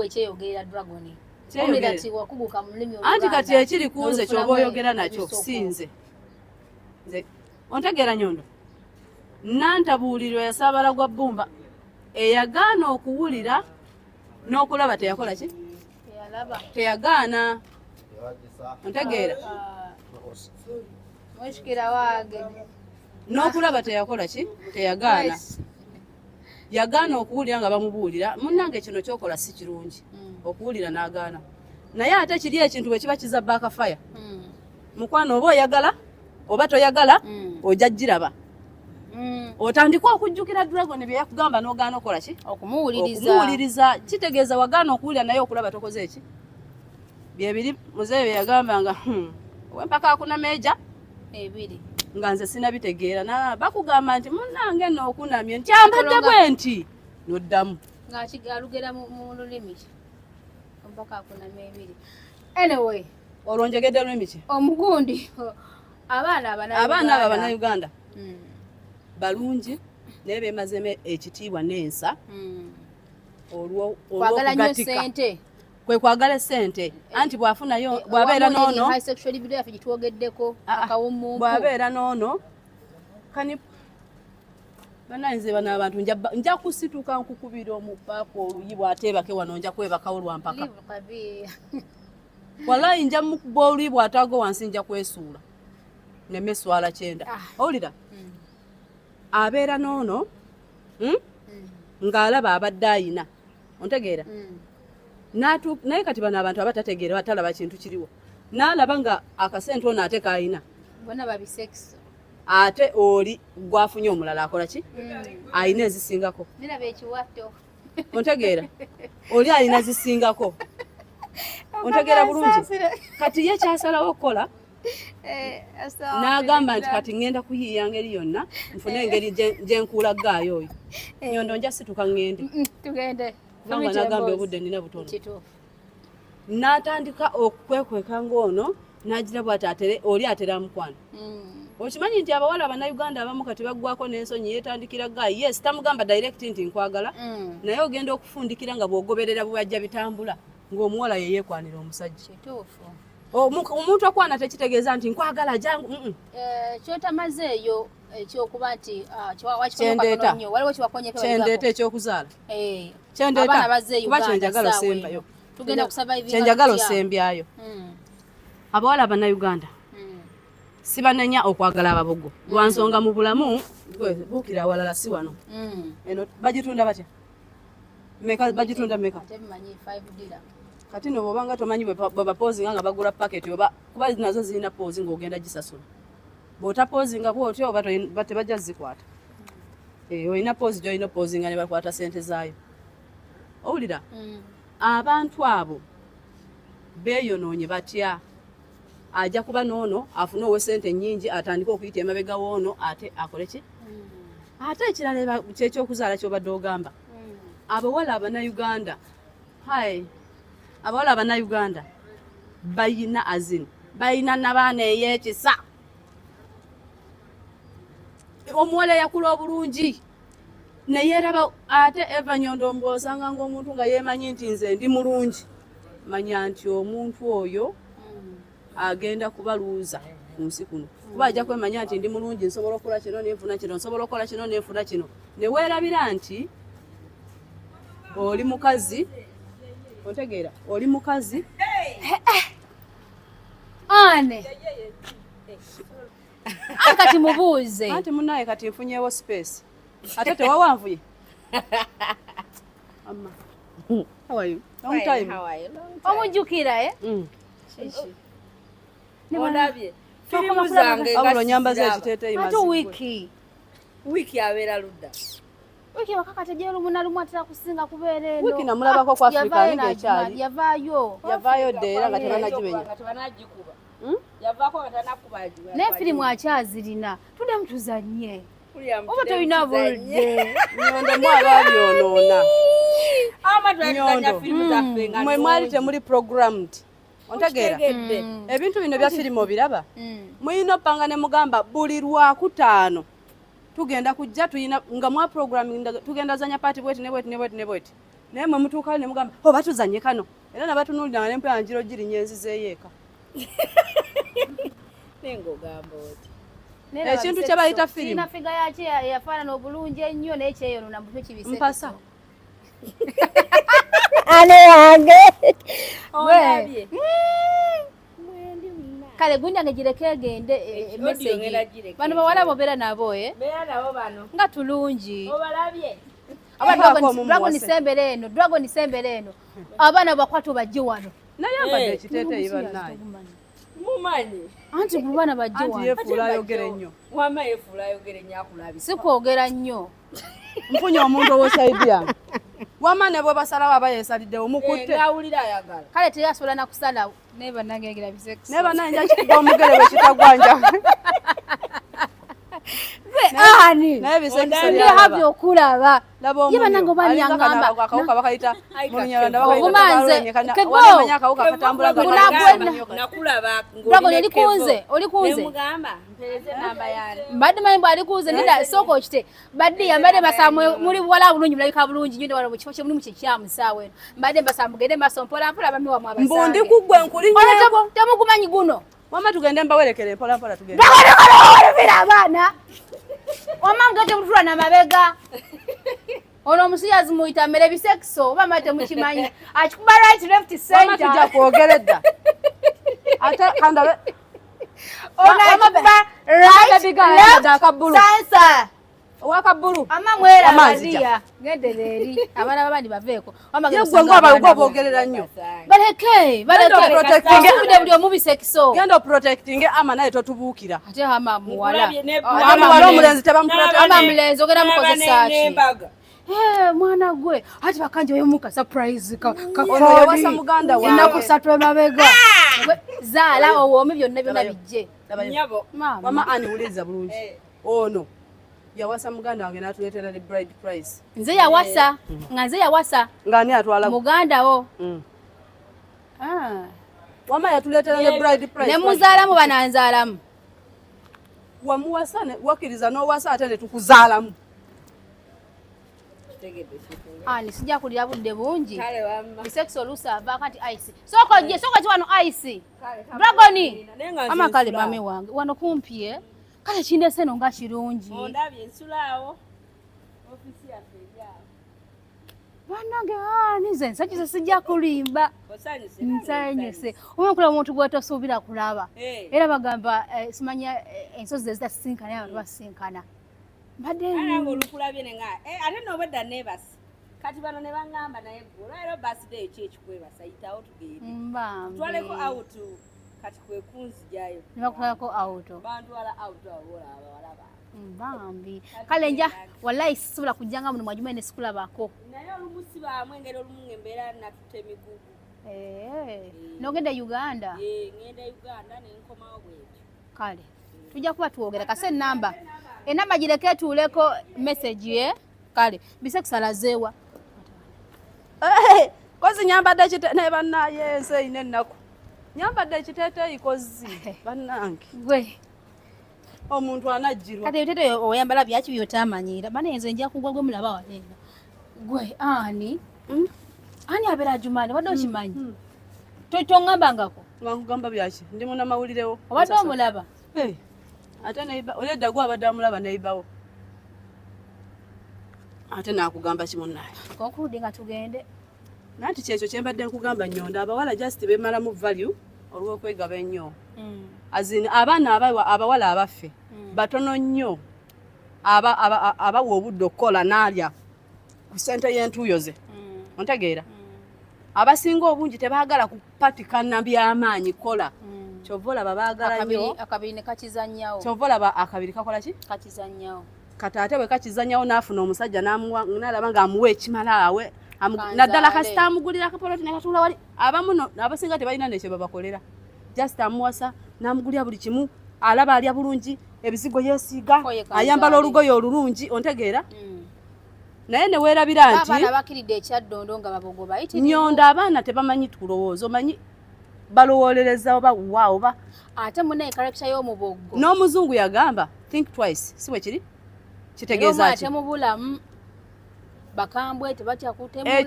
anti kati ekiri kunze ky'oba oyogera nakyo sinze ontegeera Nyondo nantabuulirwa yasaabala gwa bbumba eyagaana okuwulira n'okulaba teyakola ki teyagaana ontegeera n'okulaba teyakola ki teyagaana yagaana okuwulira nga bamubuulira munnange kino kyokola si kirungi okuwulira n'agaana naye ate kiri ekintu bwe kiba kizabba akafaya mukwano oba oyagala oba toyagala ojja giraba otandika okujjukira dragon bye yakugamba n'ogaana okola ki okumuwuliriza kitegeeza wagaana okuwulira naye okulaba tokoze eki byebiri muzeeyo bye yagambanga wempaka akuna meeja ebiri nga nze sinabitegeera bakugamba nti munnange n'okunamye nti ambadde bwe nti noddamu ng'alugera mu lulimi ki mpaka akunamye ebiri anyway olwo njegedde lulimi ki omugundi abaana abo Abannayuganda balungi naye beemazemu ekitiibwa n'ensa olw'okugatika kwe kwagala ssente anti bwafunayo bwabeera noono bwabeera noono kani banayinze bano abantu nja kusituka nkukubira omupaaka oluyi bw'ateebake wano nja kwebakawo lwampaka walayi nja mukuba oluyi bw'ataago wansi nja kwesuula nemeswala 9 owulira abeera noono ng'alaba abadde ayina ontegeera naye kati bano abantu abatategeera batalaba kintu kiriwo n'alaba nga akasente ono ate kaayina ate oli gwafunye omulala akola ki ayina ezisingako ontegeera oli ayina zisingako ontegeera bulungi kati ye kyasalawo okukola n'agamba nti kati ngenda kuyiiya ngeri yonna nfune engeri gyenkuula gaayo oyo Nyondo nja situka ngende kubanga nagambye obudde nina butono n'atandika okwekweka ng'ono n'agira bw'ati oli atera mukwana okimanyi nti abawala Abannayuganda abamu kati baggwako n'ensonyi yeetandikira gaayi yes tamugamba direct nti nkwagala naye ogenda okufundikira nga bw'ogoberera bwajja bitambula ng'omuwala ye yeekwanira omusajja omuntu okwana tekitegeeza nti nkwagala jangu kyotamaze eyo ekyokuba nti kyendeeta ekyokuzaala kuba kyenjagala osembayo kyenjagala osembyayo abawala Abannayuganda sibanenya okwagala ababogo lwansonga mu bulamu buukira awalala si wano eno bagitunda batya bagitunda meka kati no bwobanga tomanyi bwe bapozinga nga bagula paketi oba kuba nazo zirina poozi ng'ogenda gisasula bw'otapozinga bwotyo oba tebajja zikwata olina poozi gy'olina poozinga ne bakwata sente zaayo owulira abantu abo beeyonoonye batya ajja kuba noono afune owe sente nnyingi atandike okuyita emabega woono ate akole ki ate ekirala kyekyokuzaala kyobadde ogamba abawala Abannayuganda abawala Abannayuganda bayina nabaana ey'ekisa omuwala yakula obulungi neyeraba ate Eva Nyondo mbosanga ng'omuntu nga yeemanyi nti nze ndi mulungi manya nti omuntu oyo agenda kubaluuza ku nsi kuno kuba ajja kwemanya nti ndi mulungi nsobola okukola kino nenfuna kino nsobola okukola kino nenfuna kino ne weerabira nti oli mukazi ontegeera oli mukazi ane kati mubuuze anti munaye kati nfunyeewo space ate tewawanvuye amma how are you long time omujjukira Ondabye firimu zange nga nyambaza ekiteeteeyi ate wiki abeera ludda wiki wakakategera lumu atera kusinga kubeera eno wiki namulabako ku Africa ng'ekyali yavaayo dde era nga tebanagibenya yavaako nga tanakuba naye firimu akyazirina tudemu tuzanye oba tolina budde Nyondo mu abaabyonoona matwakanya firimu zaffe nga mwe mwali temuli programmed ontegeera ebintu bino bya firimu obiraba muyina opanga ne mugamba buli Lwakutaano tugenda kujja tuyina nga mwa programming tugenda zanya party bweti ne bweti naye mwe mutuukayo ne mugamba oba tuzanye kano era nabatunuulira ne mpya njiro giri nyenzi zeeyeeka nengogamba oti ekintu kye bayita firimu sina figa yaki yafaanana obulungi ennyo naye kyeyonona mu kibise mpasa ane yange olabye kale gunjange gireke egende message bano bawala bobeera nabo beera nabo bano nga tulungi obalabye dragon sembere eno abaana bakwata bajje wano naye ambadde ekiteeteeyi bannaye mumanyi anti bubana bajje anti wano yefuula ayogere nnyo wama yefuula ayogere nnyo akulabye sikwogera nnyo mfunye omuntu ow'esayidi yange wama ne bwe basalawo aba yeesaliddewo mukutte ngawulira ayagala kale teyasobola nakusalawo naye bannange bisex naye bannaye nja kikuba omugere bwe kitagwanja ani naye bisekisa ndi happy okulaba laba ye banange banyangamba akawuka bakayita mu Lunyarwanda obumanze bakayita akawuka katambula nakulaba dragon oli kunze nemugamba mpereze namba yale mbadde mayimbo ali kunze ndida soko kite badde yambadde basamwe muri wala bulungi mulabika bulungi nyinde wala mu kifo kye muri mu kikyamu saawe mbadde basamugende masompola mpola bamwe wa mwabasange mbundi kuggwe nkulinye temugumanyi guno wama tugende mbawerekere mpola mpola tugende vira abaana omangete mutula na mabega ono omusiyazi muyita mmere bisekiso oba mate mukimanyi akikuba right left wama tujja center kwogera edda ate kandabe onakuba right left akabbulu center owakabbulu ama mwera Amanzi badia gendere eri abaana babandi baveeko yegwe ng'abalugu obogerera nnyo baleke baleke buli omu bisekiso genda oprotectinge ama naye totubuukira ate ama muwala ama wala omulenzi tebamuprotect ama mulenzi ogenda mukozesa ki nembaga mwana gwe ati bakanje oyomuka surprise ono yawasa muganda wawe ennaku ssatu emabega zaala owoomi byonna bijje nyabo mama aniwuliriza bulungi ono yawasa muganda wange n'atuleetera ne bride price nze yawasa nga nze yawasa ng'ani atwala muganda wo wama yatuleetera ne bride price ne muzaalamu bananzaalamu wamuwasa wakkiriza n'owasa ate ne tukuzaalamu ani sijja kulira budde bungi kale wamma bisex oluusi avaako anti ice soko ki wano ice dragoni ama kale mami wange wano kumpi kale kindese eno nga kirungi ondabye ensulaawo ofisi yaffe eryawo bannange nize nsajuse sijja kulimba osanyuse nsanyuse omukulaba omuntu gwetosuubira kulaba era bagamba simanya ensozi ezitasinkana naye abantu basinkana mbadde nange olukulabye nenga ate nobwedda nebasi kati bano ne baŋŋamba naye gwe olwaliro birthday ki ekikwebasa yitawo tugende tutwaleko out kati kwe kunzijayo nebakutwalako auto bantwala out abola abawala bambi kale nja wallahi sisobola kujjanga muno mwajumaine sikulabako naye olumu si bamwe engeri olumu embeera natutta emigugu nogenda Uganda ngenda Uganda nenkomawo bwetyo kale tujja kuba tuwogera kase enamba gireke etuuleko message kale bisekusalazeewa kozi nyambadde ekiteeteeyi bannaye ensi eyina ennaku nyambadde ekiteeteeyi kozi bannange gwe omuntu anajjirwa kati ebiteeteeyi oyambala byaki byotamanyira bane nze nja kugwa gwe mulaba walenga gwe ani abeera Jumani wadde okimanyi toŋŋambangako wankugamba byaki ndi munamawulirewo obadde omulaba ate oledda gwe abadde amulaba neibawo ate nakugamba kimunaye konkuludde nga tugende nanti kyekyo kyembadde nkugamba Nyondo abawala just bemalamu value olw'okwegaba ennyo azini abaana abawala abaffe batono nnyo abawa obudde okukola n'alya ku ssente y'entuuyo ze ontegeera abasinga obungi tebaagala kupatikana by'amaanyi kola kyova olaba baagala nnyo akabiri ne kakizannyawo kyova olaba akabiri kakola ki kakizannyawo kati ate bwe kakizannyawo n'afuna omusajja n'alaba ng'amuwa ekimala awe naddala kasita amugulira akapoloti nekatuula wali abamu abasinga tebalina nekyo babakolera just amuwasa n'amugulira buli kimu alaba alya bulungi ebizigo yeesiiga ayambala olugoye olulungi ontegeera naye ne weerabira nti abaana bakiridde ekyaddondo nga babogo bayitirivu. Nyondo abaana tebamanyi kulowooza omanyi balowolereza oba wa oba ate mune character y'omubogo n'omuzungu yagamba think twice si bwe kiri kitegeeza ki ate mu bulamu bakambwe tebatya kutemula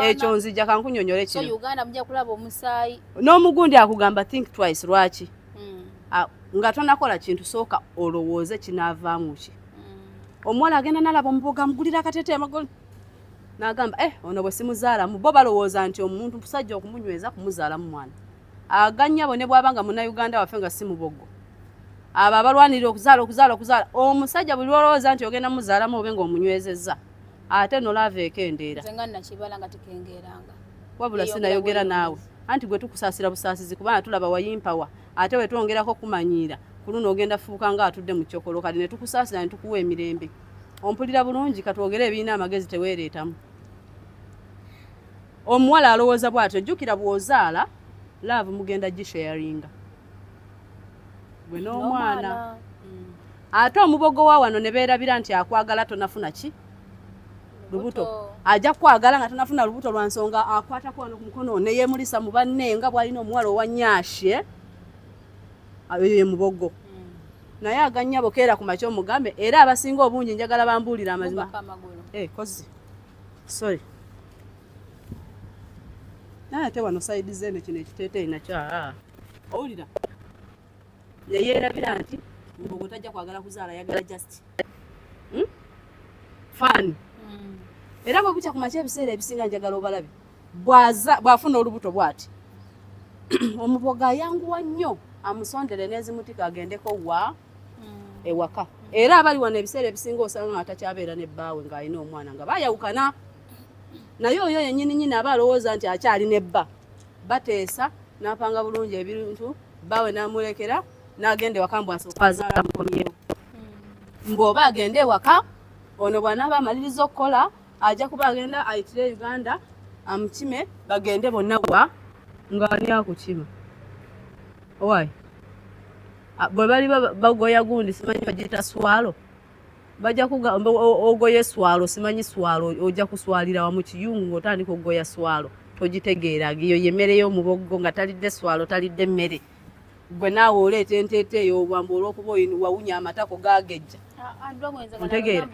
ekyo nzija kankunyonyole kino so Uganda mujja kulaba omusaayi n'omugundi akugamba think twice lwaki nga tonakola kintu sooka olowooze kinaavaamu ki omuwala agenda nalaba omubogo amugulira akatete amagolo n'agamba ono bwe simuzaalamu bo balowooza nti omuntu musajja okumunyweza kumuzaalamu mwana agannyabo ne bw'aba nga munnayuganda waffe nga si mubogo abo abalwanirira okuzaala omusajja buli lwolowooza nti ogenda muzaalamu obe ng'omunywezezza ate nolaava ekendeera nze nga nakibala nga tekengeeranga wabula sinayogera naawe anti gwe tukusaasira busaasizi kubanga tulaba wayimpawa ate we twongerako kumanyiira ku luno ogenda fuuka nga atudde mu kyokolo kati ne tukusaasira ne tukuwa emirembe ompulira bulungi katwogere ebiina amagezi teweereetamu omuwala alowooza bw'atyo jjukira bw'ozaala laavu mugenda gisharinga gwe n'omwana ate omubogo wa wano ne beerabira nti akwagala tonafuna ki lubuto ajja kwagala nga tonafuna lubuto lwa nsonga akwatako wano ku mukono ne yeemulisa mu banne nga bw'alina omuwala owanyaashe ye mubogo naye agannyabo keera ku makya omugambe era abasinga obungi njagala bambuulira amazima kozi sorry naye ate wano sayidi zeene kino ekiteeteeyi nakyo owulira yeyeerabira nti mubogo tajja kwagala kuzaala yagala just fani era bwe bukya ku makya ebiseera ebisinga njagala obalabe bw'afuna olubuto bw'ati omubogo ayanguwa nnyo amusondere n'ezimutika agendeko ewaka era abali wano ebiseera ebisinga osanga nga takyabeera n'ebbaawe ng'alina omwana nga baayawukana naye oyo yennyini aba alowooza nti akyali n'ebba bateesa n'apanga bulungi ebintu bbaawe n'amulekera n'agenda ewaka mbw asooka azaala mukomyewo ng'oba agenda ewaka ono bw'anaaba amaliriza okukola ajja kuba agenda ayitire Uganda amukime bagende bonna ng'ani akukima owaayi bwe bali bagoya gundi simanyi bagiyita swalo bajja kugamba ogoye swalo simanyi swalo ojja kuswalira wamu kiyungu ng'otandika okugoya swalo togitegeera iyo yemmere y'omubogo nga talidde swalo talidde mmere gwe naawe oleeta enteete eyo obwamba olw'okuba wawunya amatako gagejja ontegeera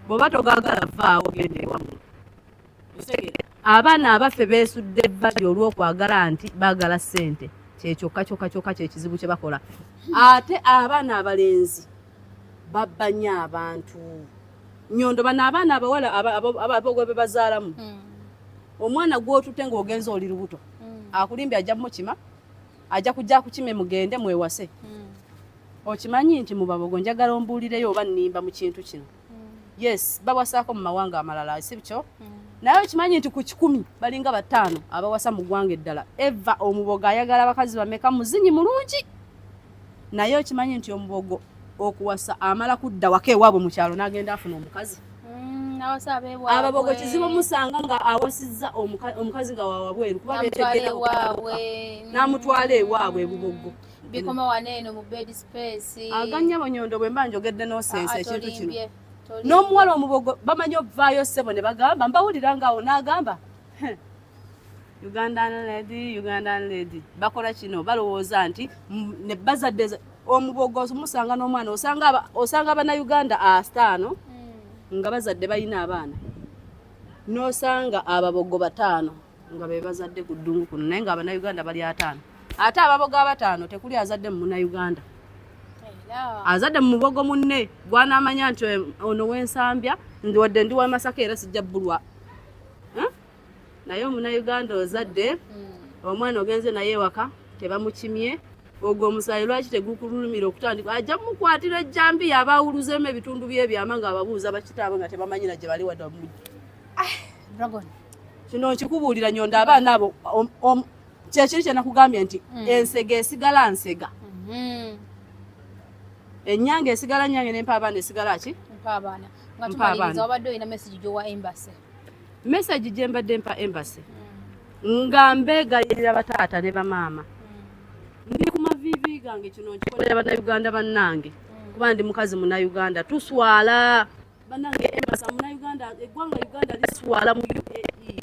bw'oba togaagala vaawo genda ewamu abaana abaffe beesudde ebbali olw'okwagala nti baagala ssente kyokka kyekizibu kye bakola ate abaana abalenzi babba nnyo abantu Nyondo bano abaana abawala ababogo be bazaalamu omwana gw'otutte ng'ogenza oli lubuto akulimbye ajja mukima ajja kujja kukime mugende mwewase okimanyi nti mu babogo njagala ombuulireyo oba nnimba mu kintu kino yes bawasaako mu mawanga amalala si bikyo naye okimanyi nti ku 10 balinga 5 abawasa mu ggwanga eddala eva omubogo ayagala abakazi bameka muzinyi mulungi naye okimanyi nti omubogo okuwasa amala kudda waka ewaabwe mu kyalo n'agenda afuna omukazi ababogo kizibu musanga nga awasizza omukazi nga wawabweru kuba n'amutwala ewaabwe ebubogo bikoma waneeno mu bed space agannyabo Nyondo bwe mba njogedde n'osensa ekintu kino n'omuwala omubogo bamanyi okuvaayo ssebo ne bagamba mbawulira ngaawo n'agamba Ugandan lady bakola kino balowooza nti ne bazadde omubogo musanga n'omwana osanga abannayuganda 5 nga bazadde balina abaana n'osanga ababogo 5 nga be bazadde ku ddungu kuno naye nga abannayuganda bali 5 ate ababogo 5 tekuli azadde mu munnayuganda azadde mu mubogo munne gwanamanya nti ono w'ensambya wadde ndi wa Masaka era sijja bbulwa naye omunnayuganda ozadde omwana ogenze naye ewaka tebamukimye ogwo omusaayi lwaki tegukulumira okutandika ajja mukwatira ejjambiya abaawuluzemu ebitundu by'ebyama nga ababuuza bakitaabwe nga tebamanyira gye bali wadde Dragon kino nkikubuulira Nyondo abaana abo kyekiri kye nakugambye nti ensega esigala nsega ennyanga esigala nnyange n'empaabaana esigala ki mpaabaana nga tumaliriza wabadde olina message gy'owa embassy message gye mbadde mpa embassy nga mbeegayirira bataata ne bamaama ndi ku maviivi gange kino nkikolera bannayuganda bannange kuba ndi mukazi munnayuganda tuswala banange embassy muna Uganda eggwanga Uganda liswala mu UAE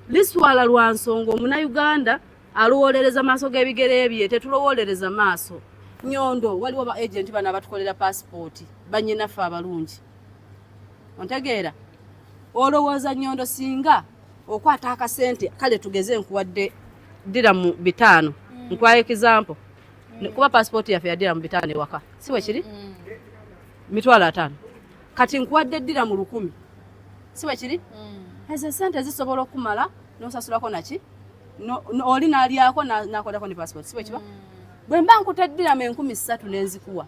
liswala lwa nsonga omuna Uganda aluwolereza maaso g'ebigere bye tetulowolereza maaso Nyondo waliwo ba agent bana batukolera passport banyinafe abalungi ontegeera olowooza Nyondo singa okwata akasente kale tugeze nkuwadde diramu 5 nkwaye example kuba passport yaffe ya diramu 5 ewaka siwe kiri mitwalo 5 kati nkuwadde diramu 10 siwe kiri ezo sente zisobola okumala n'osasulako naki oli n'alyako n'akolako ne passport siwe kiba bwe mba nkutadde diramu 3,000 n'enzikuwa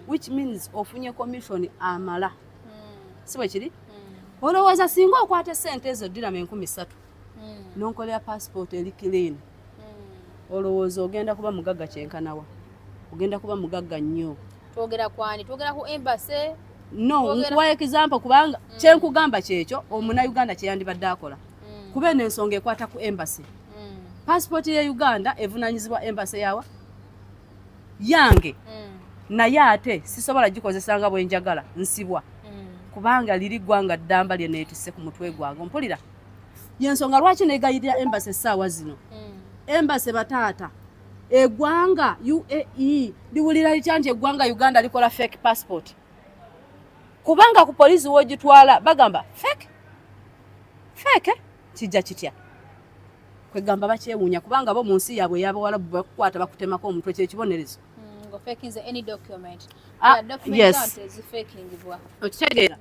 which means ofunye commission amala siwe kiri olowooza singa okwate sente ezo diramu 3,000 n'onkolera passport eri clean olowooza ogenda kuba mugagga kyenkanawa ogenda kuba mugagga nnyo twogera kwani twogera ku embassy no nkuwa example kubanga kyenkugamba kyekyo omuna Uganda kyeyandibadde akola kuba n'ensonga ekwata ku embassy passport ya Uganda evunanyizibwa embassy yawa yange naye ate sisobola gikozesa nga bwe njagala nsibwa kubanga liri gwanga ddamba lye neetisse ku mutwe gwange mpulira yensonga lwaki negayirira embassy essaawa zino embassy bataata eggwanga UAE liwulira litya nti eggwanga Uganda likola fake passport kubanga ku polisi wogitwala bagamba fake kijja kitya kwegamba bakyewuunya kubanga bo mu nsi yaabwe y'Abawarabu bakukwata bakutemako omutwe kyekibonerezo ngo faking any document yes is faking bwa okitegeera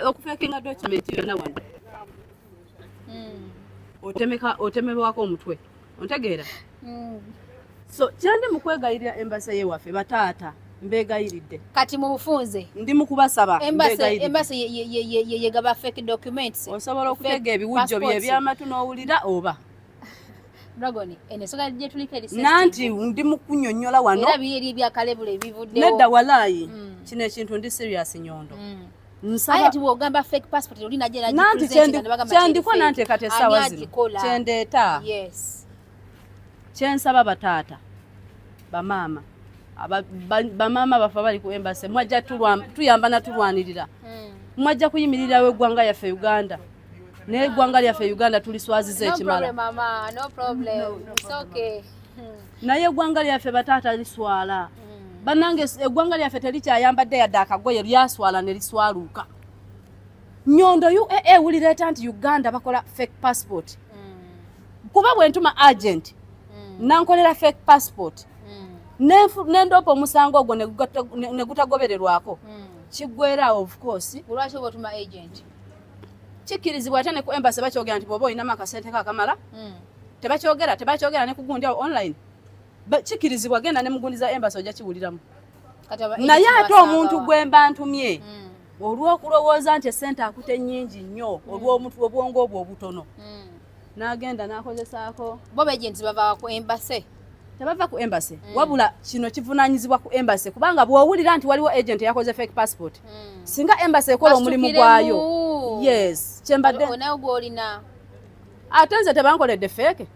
okufakinga document yonna wano otemebwako omutwe ontegeera so kyandi mu kwegayirira embassy y'ewaffe bataata mbegayiridde kati mu bufunze ndi mu kubasaba embassy yegaba fake documents osobola okutega ebiwujjo bye ebyamatu n'owulira oba Dragon ensonga gye tuliko eri nanti ndi mu kunnyonnyola wano era biri ebyakalebule ebivuddewo nedda walaayi kino ekintu ndi serious Nyondo nsaba ati bwogamba fake passport oli najera nanti kyandiko nanti kati essaawa zino kyendeeta yes kyensaba bataata bamaama bamaama bafe bali ku embassy mwajja tuyambana tulwanirira mwajja kuyimirirawo eggwanga yaffe Uganda n'eggwanga lyaffe Uganda tuliswaziza ekimala no problem it's okay naye eggwanga lyaffe bataata liswala banange eggwanga lyaffe terikyayambadde yadde akagoye lyaswala ne liswaluuka Nyondo UAE wulireeta nti Uganda bakola fake passport kuba bwe ntuma agent nankolera fake passport nendopa omusango ogwo ne gutagobererwako kiggwera of course lwaki oba otuma agent kikirizibwa ate ne ku embassy bakyogera nti bwoba olinamu akasente kakamala tebakyogera ne kugundi awo online kikirizibwa genda ne mugundiza embassy ojja kiwuliramu naye ate omuntu gwe mba ntumye olw'okulowooza nti esente akute nnyingi nnyo olw'omutwe obwongo obwo obutono n'agenda n'akozesaako bo agents bava ku embassy tebava ku embassy wabula kino kivunaanyizibwa ku embassy kubanga bw'owulira nti waliwo agent yakoze fake passport singa embassy ekola omulimu gwayo yes kyembadde onayo gw'olina ate nze tebankoledde fake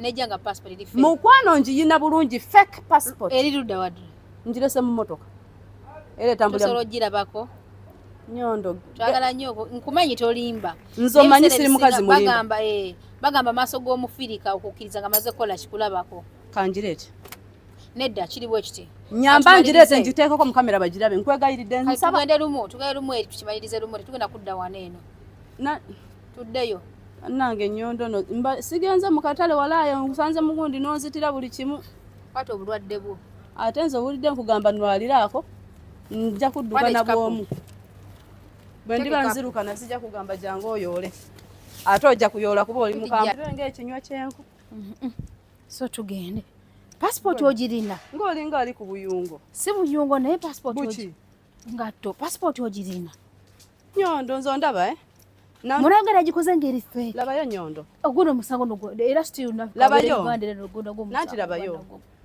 nejjanga passport eri fake mukwano njiyina bulungi fake passport eri ludda wadde njirese mu motoka era etambulira tosobola ogirabako Nyondo twagala nnyo nkumanyi tolimba nze omanyi siri mukazi mulimba bagamba maaso g'omufirika okukkiriza nga maze kukola kikulabako kanjireete nedda kiriwo ekiti nyamba njireete njiteekako mu kamera bagirabe nkwegayiridde nsaba tugende lumu tukimalirize lumu tetugenda kudda wano eno tuddeyo nange Nyondo no sigenze mu katale walaayo nkusanze mugundi n'onzitira buli kimu kwata obulwadde bwo ate nze owulidde nkugamba nwaliraako nja kudduka na bwomu bwe ndiba nziruka nasijja kugamba jangu oyoole ate ojja kuyoola kuba oli mukambwe ng'ekinywa kyenku so tugende passport ogirina ng'olinga ali ku buyungo si buyungo naye passport buki ngatto passport ogirina Nyondo nzo ndaba muragala gikoze ngeri fake labayo Nyondo oguno musango era still labayo nanti labayo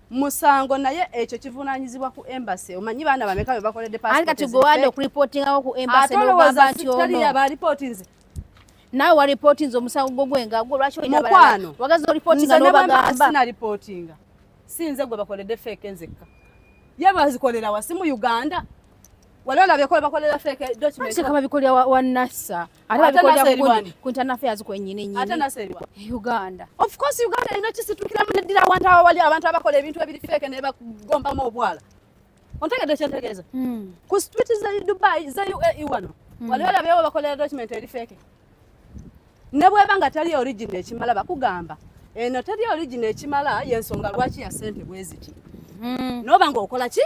musango naye ekyo kivunaanyizibwa ku embassy omanyi baana bameka be bakoledde passport kati gowande okureportingawo ku embassy n'ogamba nti ono yaba reportinze nawe wa reportinze omusango gwo gwenga gwo lwaki olina mukwano wagaza reportinga n'obagamba sina reportinga sinze gwe bakoledde fake nzekka ye bazikolera wasi mu Uganda wali olabye bakolera fake document kama bikolera wa NASA ate babikolera ku internal affairs kwennyini ate naseriwa Uganda. Of course Uganda ino kisitukira munedira abantu awali abantu abakola ebintu ebiri fake ne bagomba mu obwala ontegedde kyentegeeza ku street za Dubai za UAE wano wali olabye bakolera document eri fake ne bwebanga tali original ekimala bakugamba eno tali original ekimala yensonga lwaki ya sente bweziti noba ng'okola ki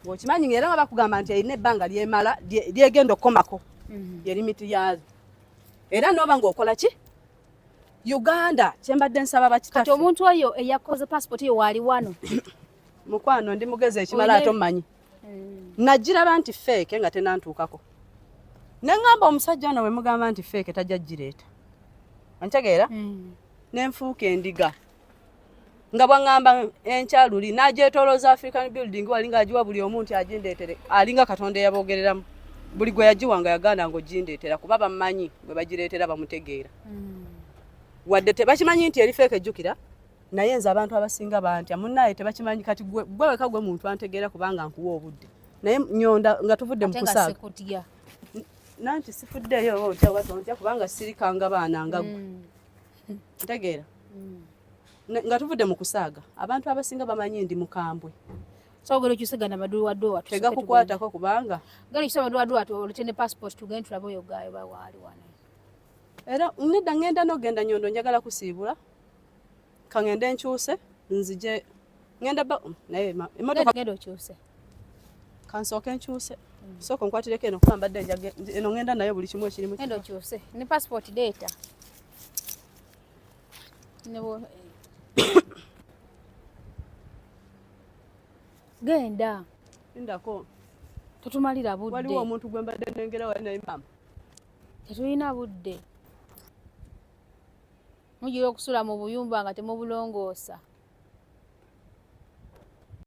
okimanyi ng'era nga bakugamba nti erina ebbanga lyemala lyegenda okukomako ye limiti yaazo era noba ng'okola ki Uganda kyembadde nsaba bakitaffe kati omuntu oyo eyakoze passport yo wali wano mukwano ndi mugeze ekimala ate omanyi nagiraba nti fake nga tenantuukako neŋŋamba omusajja ono we mugamba nti fake tajja gireeta ontegeera nenfuuka endiga nga bwaŋŋamba enkyaluli n'agyetoolooza African building walinga agiwa buli omu nti agindeetere alinga Katonda eyaboogereramu buli gwe yagiwanga yaganda ng'ogindeetera kuba bamumanyi bwe bagireetera bamutegeera wadde tebakimanyi nti eri feke ejjukira naye nze abantu abasinga bantya munnaye tebakimanyi kati gwe weka gwe muntu antegeera kubanga nkuwa obudde naye Nyonda nga tuvudde mu kusaaga nanti sifuddeyo otya kubanga sirikanga baana nga gwe ntegeera nga tuvudde mu kusaaga abantu abasinga bamanyi ndi mukambwe sogero kyusegana maduwa tegakukwatako kubanga gani kisema maduwa olutene passport tugende tulabe oyo gayo bawali wana era nedda ngenda n'ogenda Nyondo njagala kusiibula kangende nkyuse nzije ngenda naye emotoka ngenda okyuse kansooke nkyuse soko nkwatireko eno kuba mbadde eno ngenda nayo buli kimu ekirimu ngenda okyuse ne passport data nebo genda ndako totumalira budde waliwo omuntu gwe mbadde nengera wali naye mama tetulina budde mugira okusula mu buyumba nga temubulongoosa